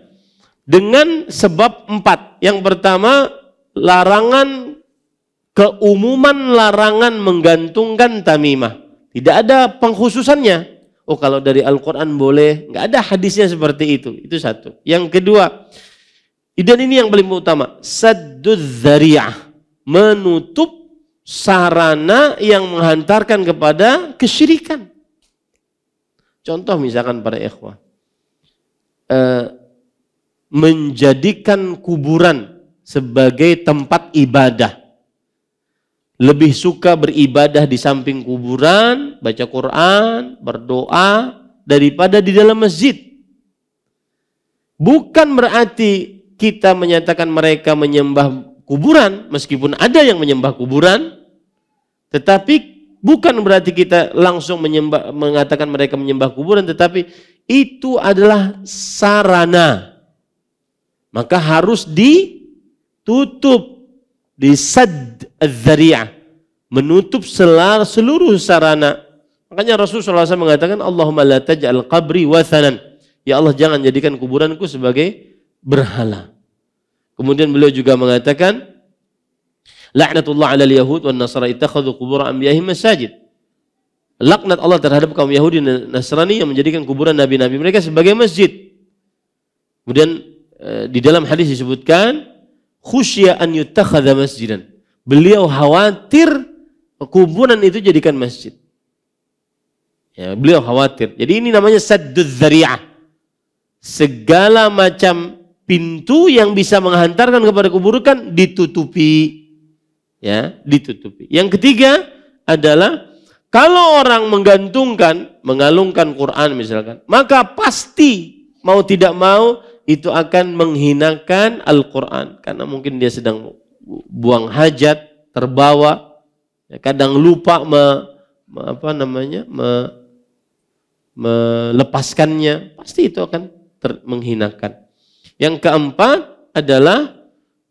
Dengan sebab 4. Yang pertama, larangan, keumuman larangan menggantungkan tamimah. Tidak ada pengkhususannya. Oh, kalau dari Al-Quran boleh, nggak ada hadisnya seperti itu. Itu satu. Yang kedua, dan ini yang paling utama, saddud dzari'ah, menutup sarana yang menghantarkan kepada kesyirikan. Contoh misalkan para ikhwah, menjadikan kuburan sebagai tempat ibadah. Lebih suka beribadah di samping kuburan, baca Quran, berdoa, daripada di dalam masjid. Bukan berarti kita menyatakan mereka menyembah kuburan, meskipun ada yang menyembah kuburan, tetapi bukan berarti kita langsung mengatakan mereka menyembah kuburan, tetapi itu adalah sarana. Maka harus ditutup, disad az-zari'ah, menutup seluruh sarana. Makanya Rasulullah SAW mengatakan, Allahumma la taj'al qabri wathanan. Ya Allah, jangan jadikan kuburanku sebagai berhala. Kemudian beliau juga mengatakan, la'natullah 'alal yahud wan nasara ittakhadhu qubur anbiya'ihim masajid. Laknat Allah terhadap kaum Yahudi dan Nasrani yang menjadikan kuburan nabi-nabi mereka sebagai masjid. Kemudian di dalam hadis disebutkan, khusyya an yuttakhadha masjidan. Beliau khawatir kuburan itu jadikan masjid. Ya, beliau khawatir. Jadi ini namanya sadduz dzari'ah. Segala macam pintu yang bisa menghantarkan kepada keburukan ditutupi. Ya, ditutupi. Yang ketiga adalah kalau orang mengalungkan Quran misalkan, maka pasti mau tidak mau itu akan menghinakan Al-Quran. Karena mungkin dia sedang buang hajat, terbawa, ya, kadang lupa melepaskannya, pasti itu akan menghinakan. Yang keempat adalah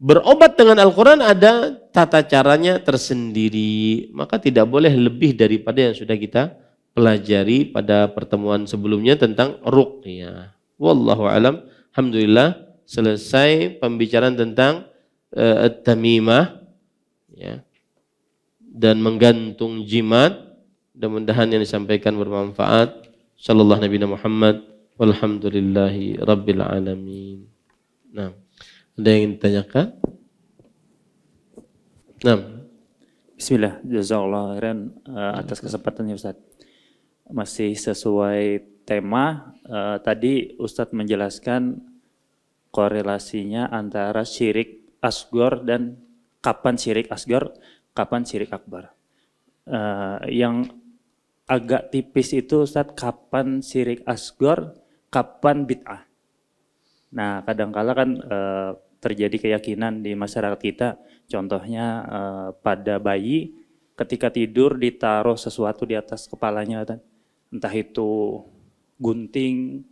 berobat dengan Al-Quran ada tata caranya tersendiri. Maka tidak boleh lebih daripada yang sudah kita pelajari pada pertemuan sebelumnya tentang ruqyah. Wallahu alam. Alhamdulillah selesai pembicaraan tentang at-tamimah, ya, dan menggantung jimat. Mudah-mudahan yang disampaikan bermanfaat. Sallallahu Nabi Muhammad. Walhamdulillahi Rabbil Alamin. Nah. Ada yang ingin ditanyakan? Nah. Bismillah, jazakallah khairan atas kesempatannya Ustaz. Masih sesuai tema, tadi Ustaz menjelaskan korelasinya antara syirik asghar dan kapan syirik asghar, kapan syirik akbar. Yang agak tipis itu Ustaz, kapan syirik asghar, kapan bid'ah. Nah, kadangkala kan terjadi keyakinan di masyarakat kita, contohnya pada bayi ketika tidur ditaruh sesuatu di atas kepalanya, entah itu gunting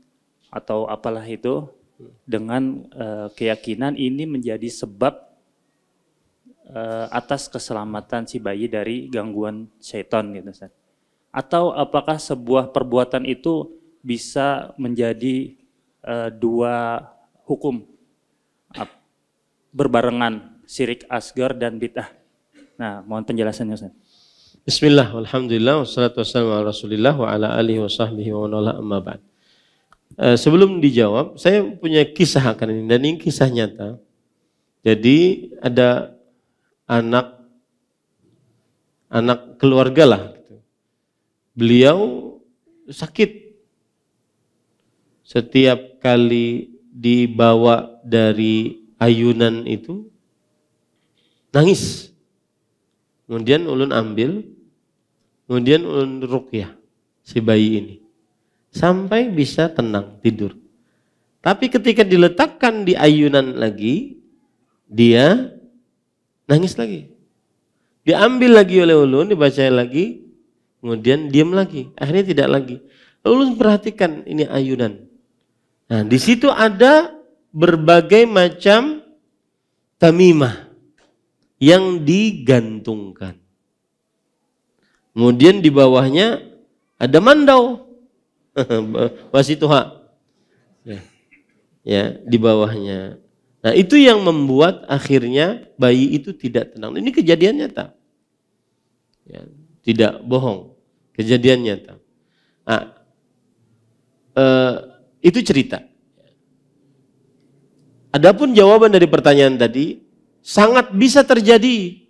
atau apalah itu, dengan keyakinan ini menjadi sebab atas keselamatan si bayi dari gangguan syaitan gitu, Ustaz. Atau apakah sebuah perbuatan itu bisa menjadi dua hukum berbarengan, syirik asghar dan bid'ah. Nah, mohon penjelasannya Ustaz. Bismillah, walhamdulillah, wassalatu wassalamu ala rasulillah wa ala alihi wa sahbihi wa wala amma ba'd. Sebelum dijawab, saya punya kisah akan ini, dan ini kisah nyata. Jadi ada anak keluarga lah. Beliau sakit. Setiap kali dibawa dari ayunan itu nangis. Kemudian ulun ambil, kemudian ulun ruqyah si bayi ini sampai bisa tenang tidur. Tapi ketika diletakkan di ayunan lagi, dia nangis lagi. Diambil lagi oleh ulun, dibaca lagi, kemudian diam lagi. Akhirnya tidak lagi. Ulun perhatikan ini ayunan. Nah, di situ ada berbagai macam tamimah yang digantungkan. Kemudian di bawahnya ada mandau. Wasituha. Ya, di bawahnya. Nah, itu yang membuat akhirnya bayi itu tidak tenang. Ini kejadian nyata. Ya, tidak bohong. Kejadian nyata. Nah, itu cerita. Adapun jawaban dari pertanyaan tadi, sangat bisa terjadi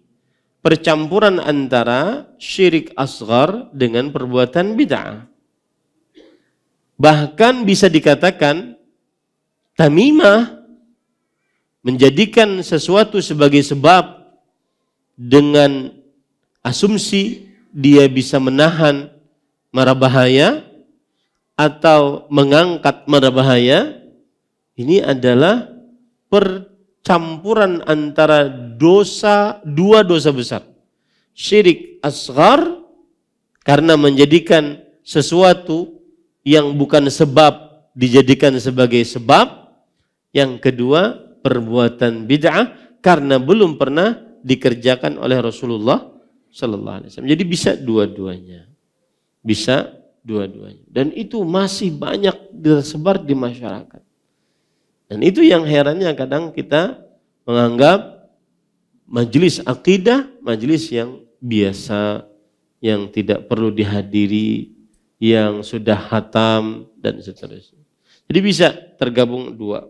percampuran antara syirik asghar dengan perbuatan bid'ah. Bahkan bisa dikatakan tamimah menjadikan sesuatu sebagai sebab dengan asumsi dia bisa menahan mara bahaya atau mengangkat mara bahaya. Ini adalah percampuran antara dua dosa besar. Syirik asghar karena menjadikan sesuatu yang bukan sebab dijadikan sebagai sebab. Yang kedua, perbuatan bid'ah karena belum pernah dikerjakan oleh Rasulullah Sallallahu Alaihi Wasallam. Jadi bisa dua-duanya. Bisa dua-duanya. Dan itu masih banyak tersebar di masyarakat. Dan itu yang herannya kadang kita menganggap majelis akidah, majelis yang biasa, yang tidak perlu dihadiri, yang sudah hatam, dan seterusnya. Jadi bisa tergabung dua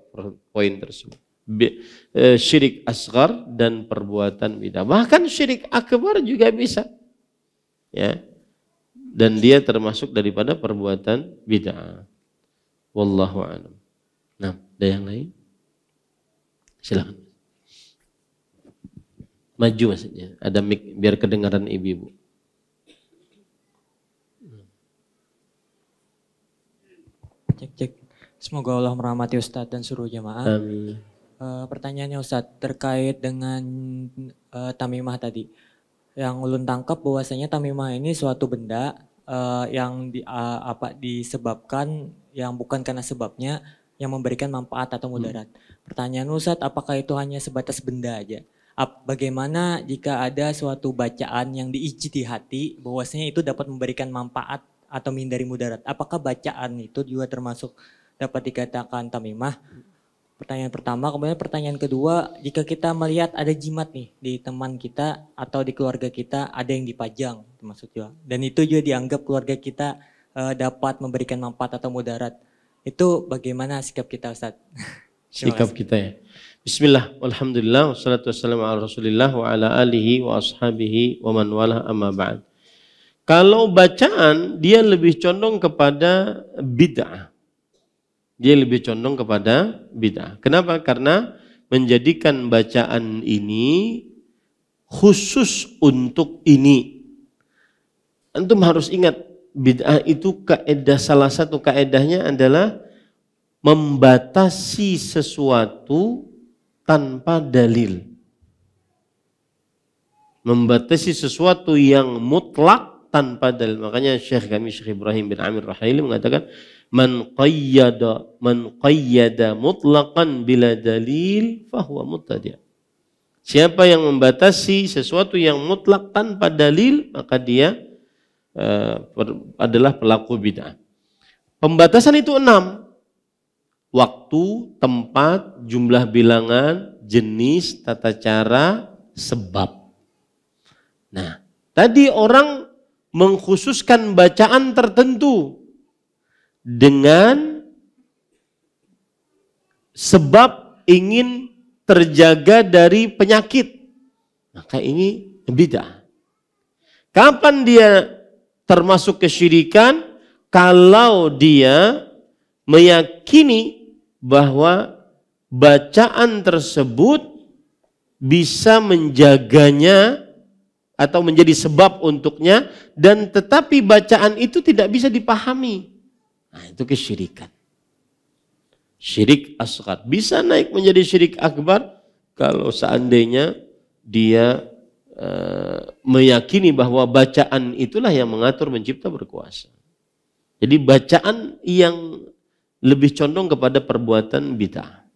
poin tersebut. Syirik asghar dan perbuatan bid'ah. Bahkan syirik akbar juga bisa. Ya. Dan dia termasuk daripada perbuatan bid'ah. Wallahu a'lam. Nah, ada yang lain? Silakan. Maju maksudnya. Ada mic biar kedengaran ibu-ibu. Cek. Semoga Allah merahmati Ustadz dan seluruh jamaah. Amin. Pertanyaannya Ustadz terkait dengan tamimah tadi. Yang ulun tangkap bahwasanya tamimah ini suatu benda yang disebabkan yang bukan karena sebabnya yang memberikan manfaat atau mudarat. Pertanyaan Ustadz, apakah itu hanya sebatas benda aja? Bagaimana jika ada suatu bacaan yang diijtihati bahwasanya itu dapat memberikan manfaat atau menghindari mudarat? Apakah bacaan itu juga termasuk dapat dikatakan tamimah? Pertanyaan pertama. Kemudian pertanyaan kedua, jika kita melihat ada jimat nih di teman kita atau di keluarga kita, ada yang dipajang termasuk juga, dan itu juga dianggap keluarga kita dapat memberikan manfaat atau mudarat, itu bagaimana sikap kita Ustaz? Sikap kita ya. Bismillah, walhamdulillah, wassalatu wassalamu ala rasulillah wa ala alihi wa ashabihi wa man wala amma ba'd. Kalau bacaan dia lebih condong kepada bid'ah. Dia lebih condong kepada bid'ah. Kenapa? Karena menjadikan bacaan ini khusus untuk ini. Antum harus ingat, bid'ah itu kaedah, salah satu kaedahnya adalah membatasi sesuatu tanpa dalil. Membatasi sesuatu yang mutlak tanpa dalil. Makanya Syekh Ibrahim bin Amir Rahayli mengatakan, Man qayyada mutlaqan bila dalil fahuwa mubtadi'. Siapa yang membatasi sesuatu yang mutlak tanpa dalil, maka dia adalah pelaku bid'ah. Pembatasan itu 6. Waktu, tempat, jumlah bilangan, jenis, tata cara, sebab. Nah, tadi orang mengkhususkan bacaan tertentu dengan sebab ingin terjaga dari penyakit, maka ini bid'ah. Kapan dia termasuk kesyirikan? Kalau dia meyakini bahwa bacaan tersebut bisa menjaganya atau menjadi sebab untuknya, dan tetapi bacaan itu tidak bisa dipahami. Nah, itu kesyirikan. Syirik asghar. Bisa naik menjadi syirik akbar kalau seandainya dia meyakini bahwa bacaan itulah yang mengatur, mencipta, berkuasa. Jadi bacaan yang lebih condong kepada perbuatan bid'ah.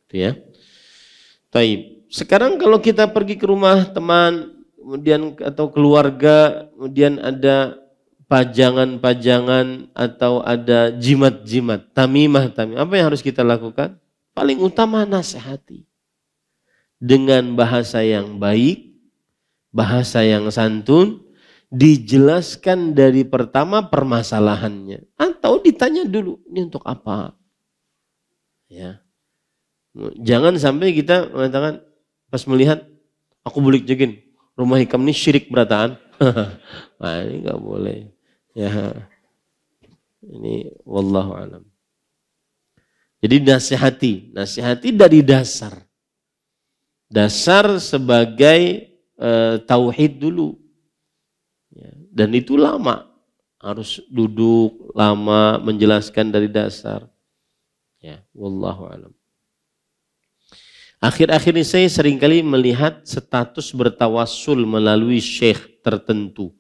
Itu ya. Taib. Sekarang kalau kita pergi ke rumah teman, kemudian atau keluarga, kemudian ada pajangan-pajangan atau ada jimat-jimat, tamimah. Apa yang harus kita lakukan? Paling utama nasihati. Dengan bahasa yang baik, bahasa yang santun, dijelaskan dari pertama permasalahannya. Atau ditanya dulu, ini untuk apa? Ya. Jangan sampai kita mengatakan, pas melihat, aku bulik jegin, rumah hikam ini syirik berataan. Nah, ini nggak boleh. Ya, ini wallahu alam. Jadi nasihati dari dasar. Dasar sebagai tauhid dulu. Ya, dan itu lama, harus duduk lama menjelaskan dari dasar. Ya, wallahu alam. Akhir-akhir ini saya seringkali melihat status bertawassul melalui syekh tertentu.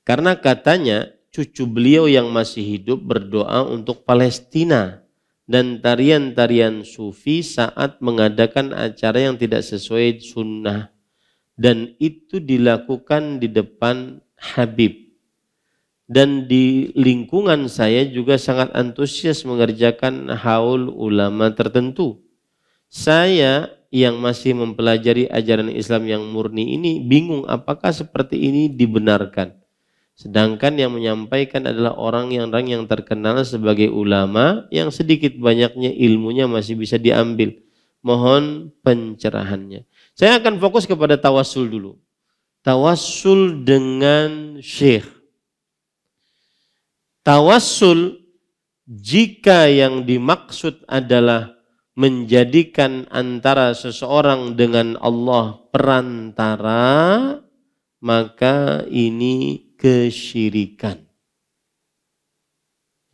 Karena katanya cucu beliau yang masih hidup berdoa untuk Palestina dan tarian-tarian sufi saat mengadakan acara yang tidak sesuai sunnah. Dan itu dilakukan di depan Habib. Dan di lingkungan saya juga sangat antusias mengerjakan haul ulama tertentu. Saya yang masih mempelajari ajaran Islam yang murni ini bingung apakah seperti ini dibenarkan. Sedangkan yang menyampaikan adalah orang yang terkenal sebagai ulama yang sedikit banyaknya ilmunya masih bisa diambil. Mohon pencerahannya. Saya akan fokus kepada tawassul dulu. Tawassul dengan syekh. Tawassul jika yang dimaksud adalah menjadikan antara seseorang dengan Allah perantara, maka ini kesyirikan.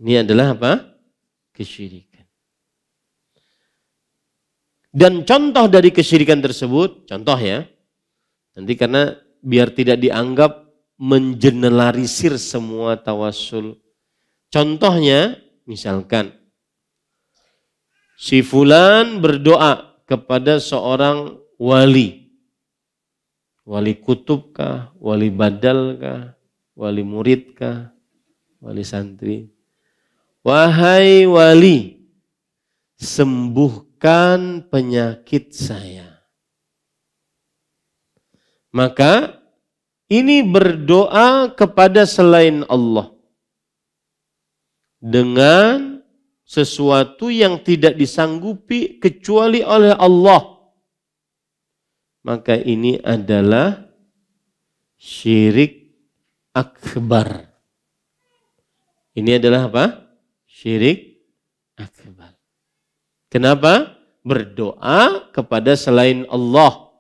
Ini adalah apa? Kesyirikan. Dan contoh dari kesyirikan tersebut, contoh ya, nanti karena biar tidak dianggap mengeneralisir semua tawassul. Contohnya, misalkan, si fulan berdoa kepada seorang wali. Wali kutub kah, wali badal kah, wali murid kah, wali santri. Wahai wali, sembuhkan penyakit saya. Maka ini berdoa kepada selain Allah. Dengan sesuatu yang tidak disanggupi kecuali oleh Allah. Maka ini adalah syirik akbar. Ini adalah apa? Syirik akbar. Kenapa? Berdoa kepada selain Allah.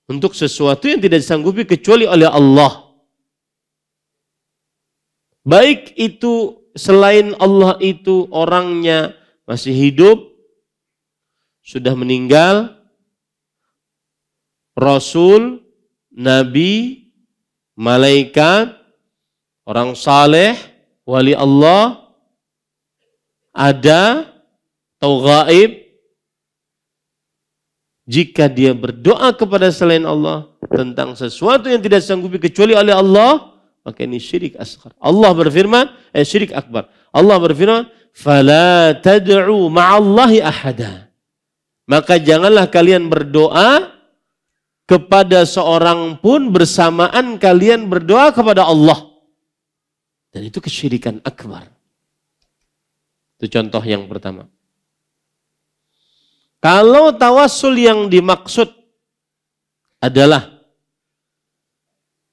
Untuk sesuatu yang tidak disanggupi kecuali oleh Allah. Baik itu selain Allah itu orangnya masih hidup, sudah meninggal, Rasul, Nabi, malaikat, orang saleh, wali Allah, ada atau gaib. Jika dia berdoa kepada selain Allah tentang sesuatu yang tidak sanggupi kecuali oleh Allah, maka ini syirik asghar. Allah berfirman, syirik akbar. Allah berfirman, "Fala tad'u ma'allahi ahada." Maka janganlah kalian berdoa kepada seorang pun bersamaan kalian berdoa kepada Allah. Dan itu kesyirikan akbar. Itu contoh yang pertama. Kalau tawassul yang dimaksud adalah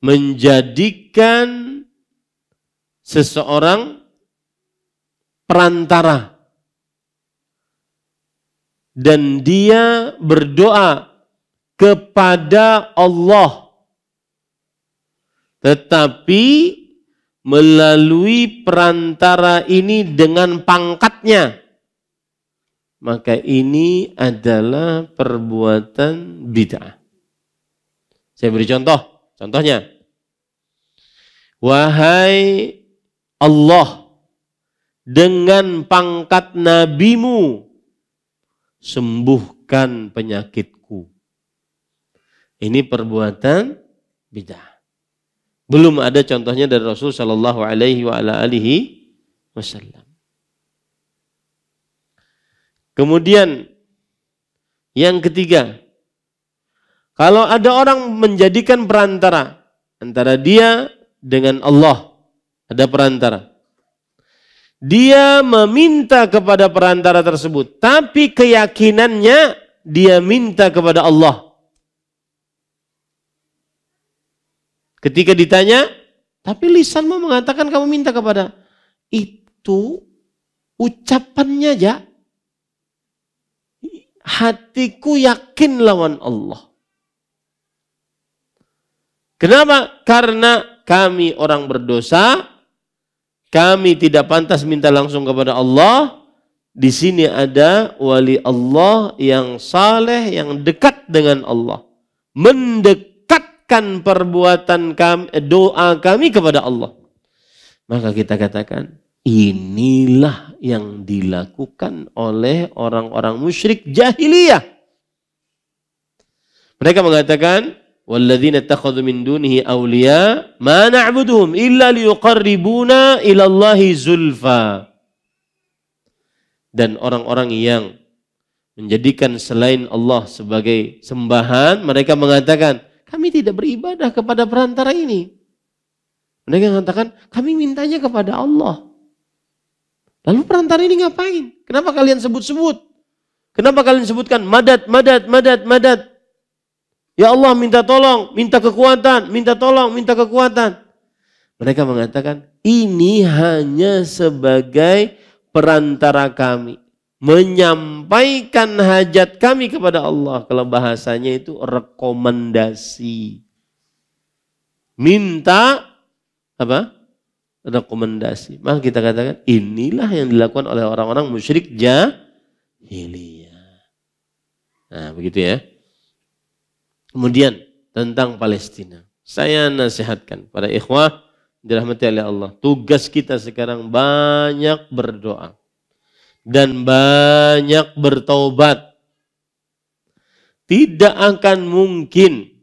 menjadikan seseorang perantara dan dia berdoa kepada Allah tetapi melalui perantara ini dengan pangkatnya, maka ini adalah perbuatan bid'ah. Saya beri contoh. Contohnya, wahai Allah, dengan pangkat nabimu, sembuhkan penyakitku. Ini perbuatan bid'ah. Belum ada contohnya dari Rasul sallallahu alaihi wasallam. Kemudian yang ketiga, kalau ada orang menjadikan perantara antara dia dengan Allah, ada perantara. Dia meminta kepada perantara tersebut, tapi keyakinannya dia minta kepada Allah. Ketika ditanya, tapi lisanmu mengatakan kamu minta kepada, itu ucapannya aja. Hatiku yakin lawan Allah. Kenapa? Karena kami orang berdosa, kami tidak pantas minta langsung kepada Allah. Di sini ada wali Allah yang saleh, yang dekat dengan Allah. Mendekatkan perbuatan kami, doa kami kepada Allah. Maka kita katakan, inilah yang dilakukan oleh orang-orang musyrik jahiliyah. Mereka mengatakan, walladzina ittakhadhu min dunihi awliya ma na'buduhum illa liyuqarribuna ila Allahi zulfa. Dan orang-orang yang menjadikan selain Allah sebagai sembahan, mereka mengatakan, kami tidak beribadah kepada perantara ini. Mereka mengatakan, kami mintanya kepada Allah. Lalu perantara ini ngapain? Kenapa kalian sebut-sebut? Kenapa kalian sebutkan madad, madad, madad, madad? Ya Allah minta tolong, minta kekuatan, minta tolong, minta kekuatan. Mereka mengatakan, ini hanya sebagai perantara kami. Menyampaikan hajat kami kepada Allah. Kalau bahasanya itu rekomendasi. Minta apa? Rekomendasi. Maka kita katakan inilah yang dilakukan oleh orang-orang musyrik jahiliyah. Nah begitu ya. Kemudian tentang Palestina. Saya nasihatkan pada ikhwah dirahmati oleh Allah. Tugas kita sekarang banyak berdoa. Dan banyak bertaubat. Tidak akan mungkin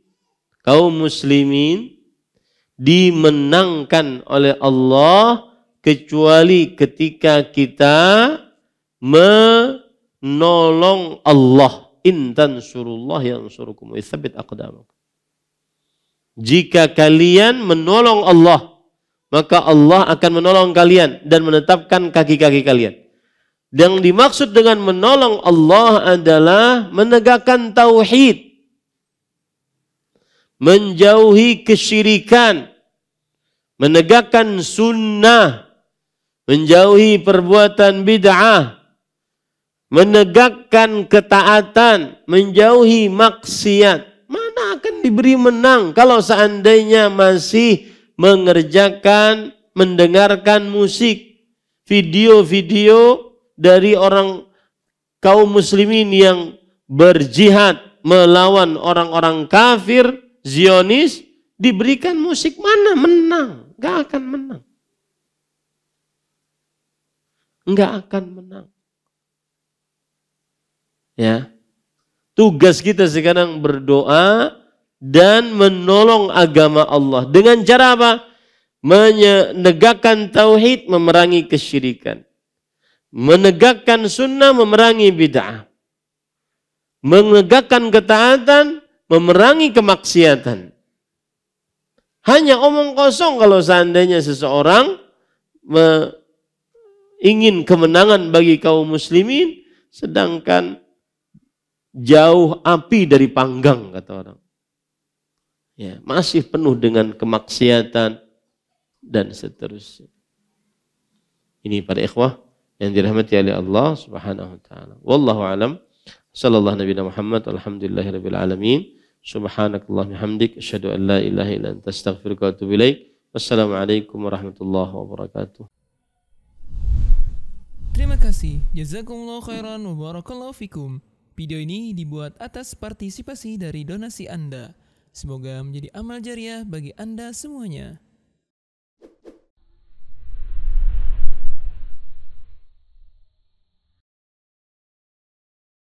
kaum muslimin dimenangkan oleh Allah kecuali ketika kita menolong Allah. In tansurullah yansurukum wa yutsabbit aqdamakum. Jika kalian menolong Allah, maka Allah akan menolong kalian dan menetapkan kaki-kaki kalian. Yang dimaksud dengan menolong Allah adalah menegakkan tauhid, menjauhi kesyirikan, menegakkan sunnah, menjauhi perbuatan bid'ah, menegakkan ketaatan, menjauhi maksiat. Mana akan diberi menang kalau seandainya masih mengerjakan, mendengarkan musik, video-video dari orang kaum muslimin yang berjihad melawan orang-orang kafir, Zionis, diberikan musik, mana menang? Gak akan menang. Gak akan menang. Ya. Tugas kita sekarang berdoa dan menolong agama Allah. Dengan cara apa? Menegakkan tauhid, memerangi kesyirikan. Menegakkan sunnah, memerangi bid'ah. Menegakkan ketaatan, memerangi kemaksiatan. Hanya omong kosong kalau seandainya seseorang ingin kemenangan bagi kaum muslimin, sedangkan jauh api dari panggang, kata orang. Ya, masih penuh dengan kemaksiatan dan seterusnya. Ini para ikhwah yang dirahmati oleh Allah Subhanahu wa taala. Wallahu alam. Sallallahu nabiyana Muhammad alhamdulillahirabbil alamin. Subhanakallahumma hamdik asyhadu an la ilaha illa anta astaghfiruka wa atubu ilaik. Wassalamualaikum warahmatullahi wabarakatuh. Terima kasih. Jazakumullahu khairan wa barakallahu fikum. Video ini dibuat atas partisipasi dari donasi Anda. Semoga menjadi amal jariah bagi Anda semuanya.